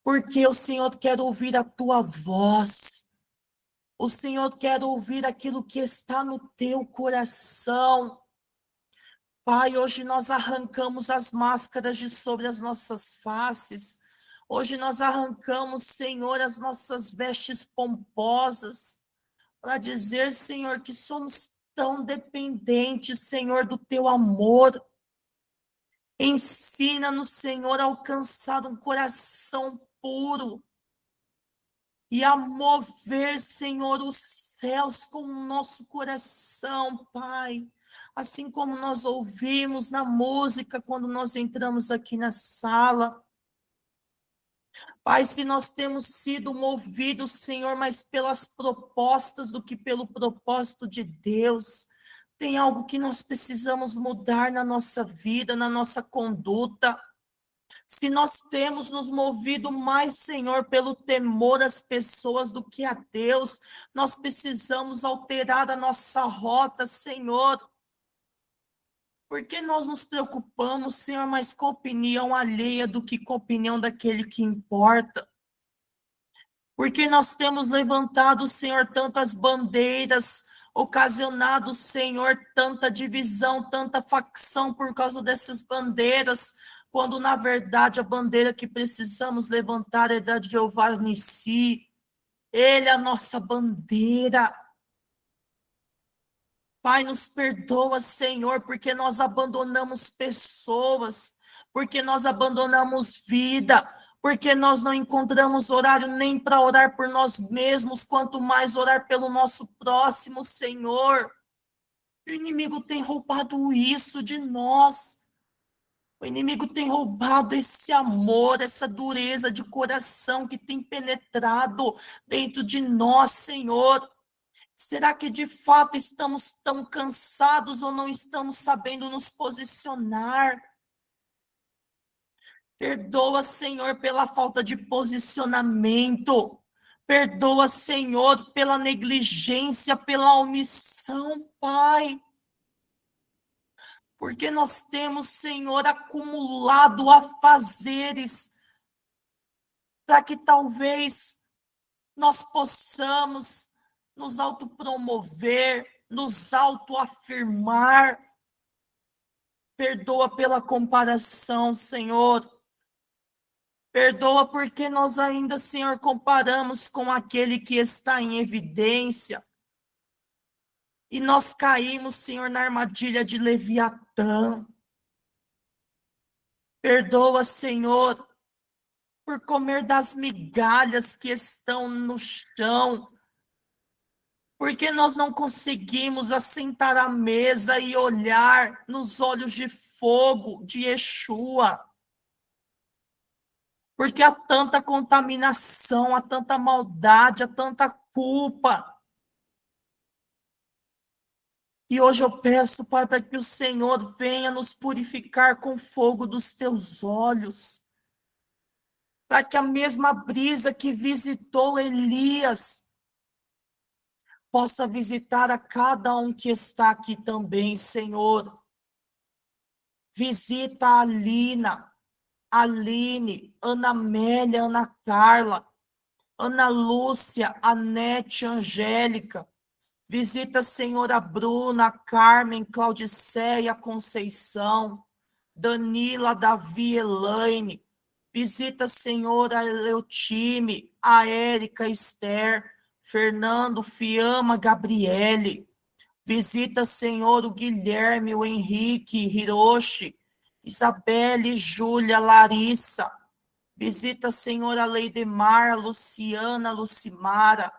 Porque o Senhor quer ouvir a tua voz. O Senhor quer ouvir aquilo que está no teu coração. Pai, hoje nós arrancamos as máscaras de sobre as nossas faces. Hoje nós arrancamos, Senhor, as nossas vestes pomposas, para dizer, Senhor, que somos tão dependentes, Senhor, do teu amor. Ensina-nos, Senhor, a alcançar um coração puro e a mover, Senhor, os céus com o nosso coração, Pai. Assim como nós ouvimos na música quando nós entramos aqui na sala. Pai, se nós temos sido movidos, Senhor, mais pelas propostas do que pelo propósito de Deus, tem algo que nós precisamos mudar na nossa vida, na nossa conduta. Se nós temos nos movido mais, Senhor, pelo temor às pessoas do que a Deus, nós precisamos alterar a nossa rota, Senhor. Porque nós nos preocupamos, Senhor, mais com a opinião alheia do que com a opinião daquele que importa. Porque nós temos levantado, Senhor, tantas bandeiras, ocasionado, Senhor, tanta divisão, tanta facção por causa dessas bandeiras, quando na verdade a bandeira que precisamos levantar é da de Jeová Nissi. Ele é a nossa bandeira. Pai, nos perdoa, Senhor, porque nós abandonamos pessoas, porque nós abandonamos vida, porque nós não encontramos horário nem para orar por nós mesmos, quanto mais orar pelo nosso próximo, Senhor. O inimigo tem roubado isso de nós. O inimigo tem roubado esse amor, essa dureza de coração que tem penetrado dentro de nós, Senhor. Será que de fato estamos tão cansados ou não estamos sabendo nos posicionar? Perdoa, Senhor, pela falta de posicionamento. Perdoa, Senhor, pela negligência, pela omissão, Pai. Porque nós temos, Senhor, acumulado afazeres para que talvez nós possamos nos autopromover, nos autoafirmar. Perdoa pela comparação, Senhor. Perdoa porque nós ainda, Senhor, comparamos com aquele que está em evidência. E nós caímos, Senhor, na armadilha de Leviatã. Perdoa, Senhor, por comer das migalhas que estão no chão. Porque nós não conseguimos assentar à mesa e olhar nos olhos de fogo de Yeshua. Porque há tanta contaminação, há tanta maldade, há tanta culpa. E hoje eu peço, Pai, para que o Senhor venha nos purificar com o fogo dos teus olhos. Para que a mesma brisa que visitou Elias possa visitar a cada um que está aqui também, Senhor. Visita a Alina, Aline, Ana Amélia, Ana Carla, Ana Lúcia, Anete, Angélica. Visita, Senhor, a Bruna, a Carmen, Claudiceia, Conceição, Danila, Davi, Elaine. Visita, Senhor, a Eleutime, a Érica, Esther, Fernando, Fiamma, Gabriele. Visita, Senhor, o Guilherme, o Henrique, Hiroshi, Isabelle, Júlia, Larissa. Visita, Senhor, a Leidemar, a Luciana, a Lucimara,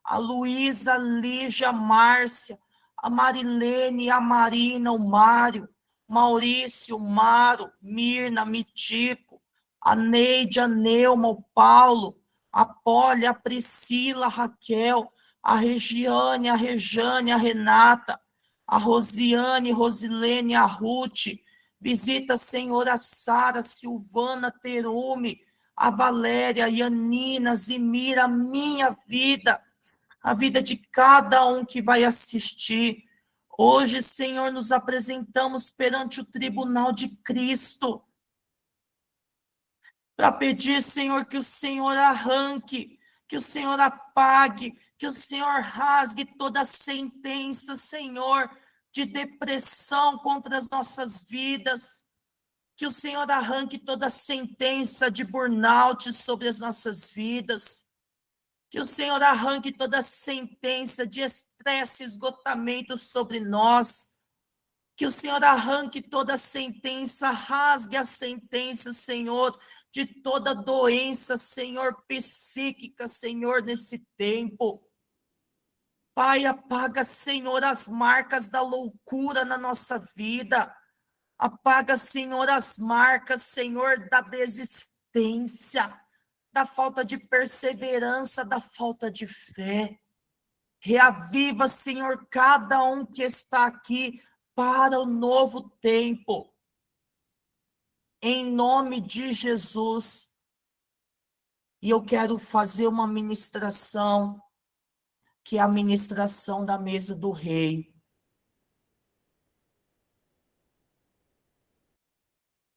a Luísa, a Lígia, a Márcia, a Marilene, a Marina, o Mário, Maurício, o Maro, Mirna, Mitico, a Neide, a Neuma, o Paulo, a Pólia, a Priscila, a Raquel, a Regiane, a Rejane, a Renata, a Rosiane, Rosilene, a Ruth. Visita, Senhor, a Sara, Silvana, Terume, a Valéria, a Yanina, Zimira, a minha vida, a vida de cada um que vai assistir. Hoje, Senhor, nos apresentamos perante o tribunal de Cristo para pedir, Senhor, que o Senhor arranque, que o Senhor apague, que o Senhor rasgue toda sentença, Senhor, de depressão contra as nossas vidas, que o Senhor arranque toda sentença de burnout sobre as nossas vidas, que o Senhor arranque toda sentença de estresse, esgotamento sobre nós, que o Senhor arranque toda sentença, rasgue a sentença, Senhor, de toda doença, Senhor, psíquica, Senhor, nesse tempo. Pai, apaga, Senhor, as marcas da loucura na nossa vida. Apaga, Senhor, as marcas, Senhor, da desistência, da falta de perseverança, da falta de fé. Reaviva, Senhor, cada um que está aqui para o novo tempo. Em nome de Jesus. E eu quero fazer uma ministração, que é a ministração da mesa do rei.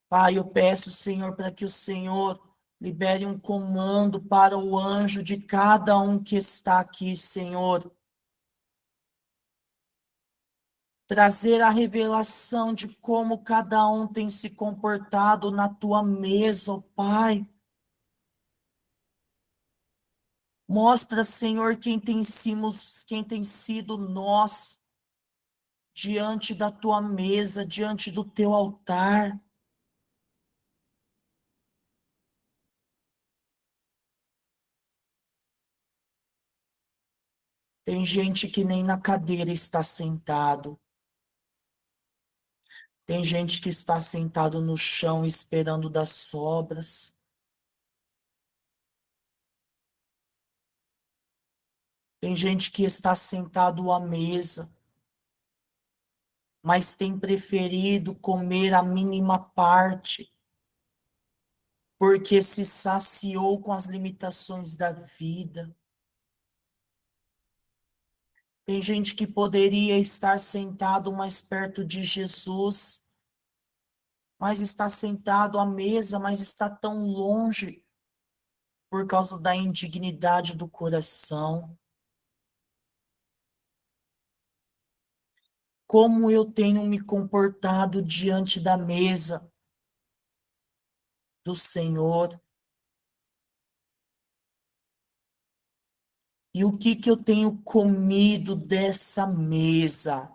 Pai, eu peço, Senhor, para que o Senhor libere um comando para o anjo de cada um que está aqui, Senhor. Trazer a revelação de como cada um tem se comportado na tua mesa, ó Pai. Mostra, Senhor, quem tem sido nós diante da tua mesa, diante do teu altar. Tem gente que nem na cadeira está sentado. Tem gente que está sentado no chão esperando das sobras. Tem gente que está sentado à mesa, mas tem preferido comer a mínima parte, porque se saciou com as limitações da vida. Tem gente que poderia estar sentado mais perto de Jesus, mas está sentado à mesa, mas está tão longe por causa da indignidade do coração. Como eu tenho me comportado diante da mesa do Senhor? E o que eu tenho comido dessa mesa?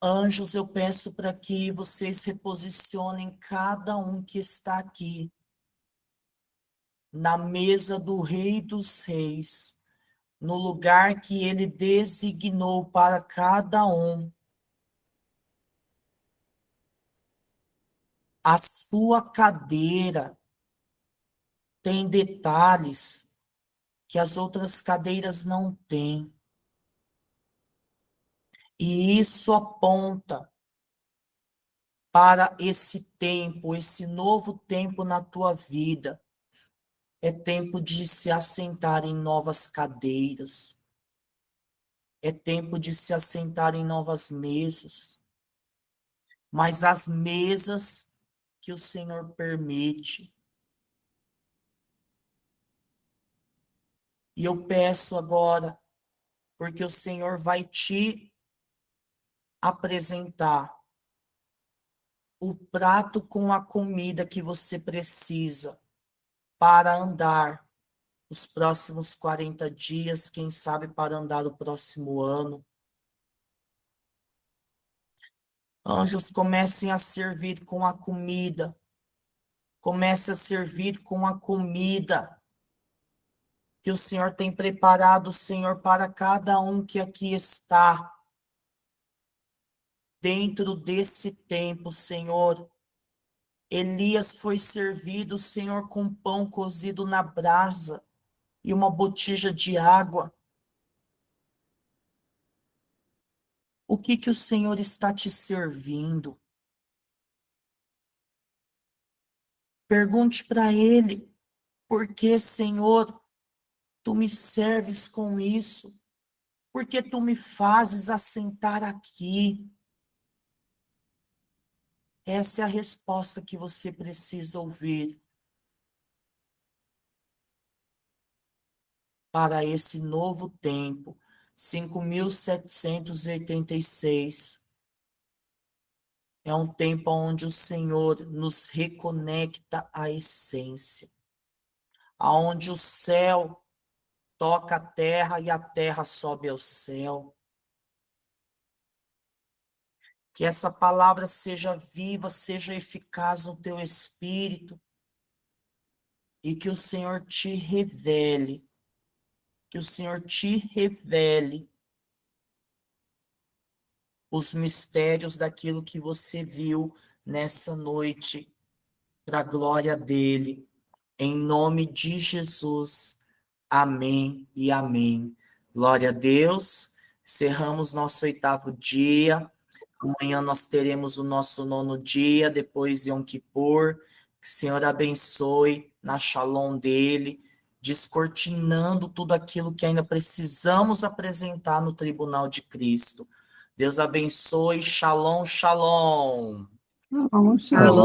Anjos, eu peço para que vocês reposicionem cada um que está aqui na mesa do Rei dos Reis, no lugar que ele designou para cada um. A sua cadeira tem detalhes que as outras cadeiras não têm. E isso aponta para esse tempo, esse novo tempo na tua vida. É tempo de se assentar em novas cadeiras. É tempo de se assentar em novas mesas. Mas as mesas que o Senhor permite. E eu peço agora, porque o Senhor vai te apresentar o prato com a comida que você precisa para andar os próximos 40 dias, quem sabe para andar o próximo ano. Anjos, comecem a servir com a comida. Comece a servir com a comida que o Senhor tem preparado, Senhor, para cada um que aqui está. Dentro desse tempo, Senhor, Elias foi servido, Senhor, com pão cozido na brasa e uma botija de água. O que o Senhor está te servindo? Pergunte para ele, por que, Senhor, tu me serves com isso? Por que tu me fazes assentar aqui? Essa é a resposta que você precisa ouvir para esse novo tempo, 5.786. É um tempo onde o Senhor nos reconecta à essência, aonde o céu toca a terra e a terra sobe ao céu. Que essa palavra seja viva, seja eficaz no teu espírito e que o Senhor te revele, que o Senhor te revele os mistérios daquilo que você viu nessa noite, para a glória dele. Em nome de Jesus. Amém e amém. Glória a Deus. Encerramos nosso 8º dia. Amanhã nós teremos o nosso 9º dia, depois Yom Kippur. Que o Senhor abençoe na Shalom dele, descortinando tudo aquilo que ainda precisamos apresentar no tribunal de Cristo. Deus abençoe. Shalom, shalom. Shalom, shalom.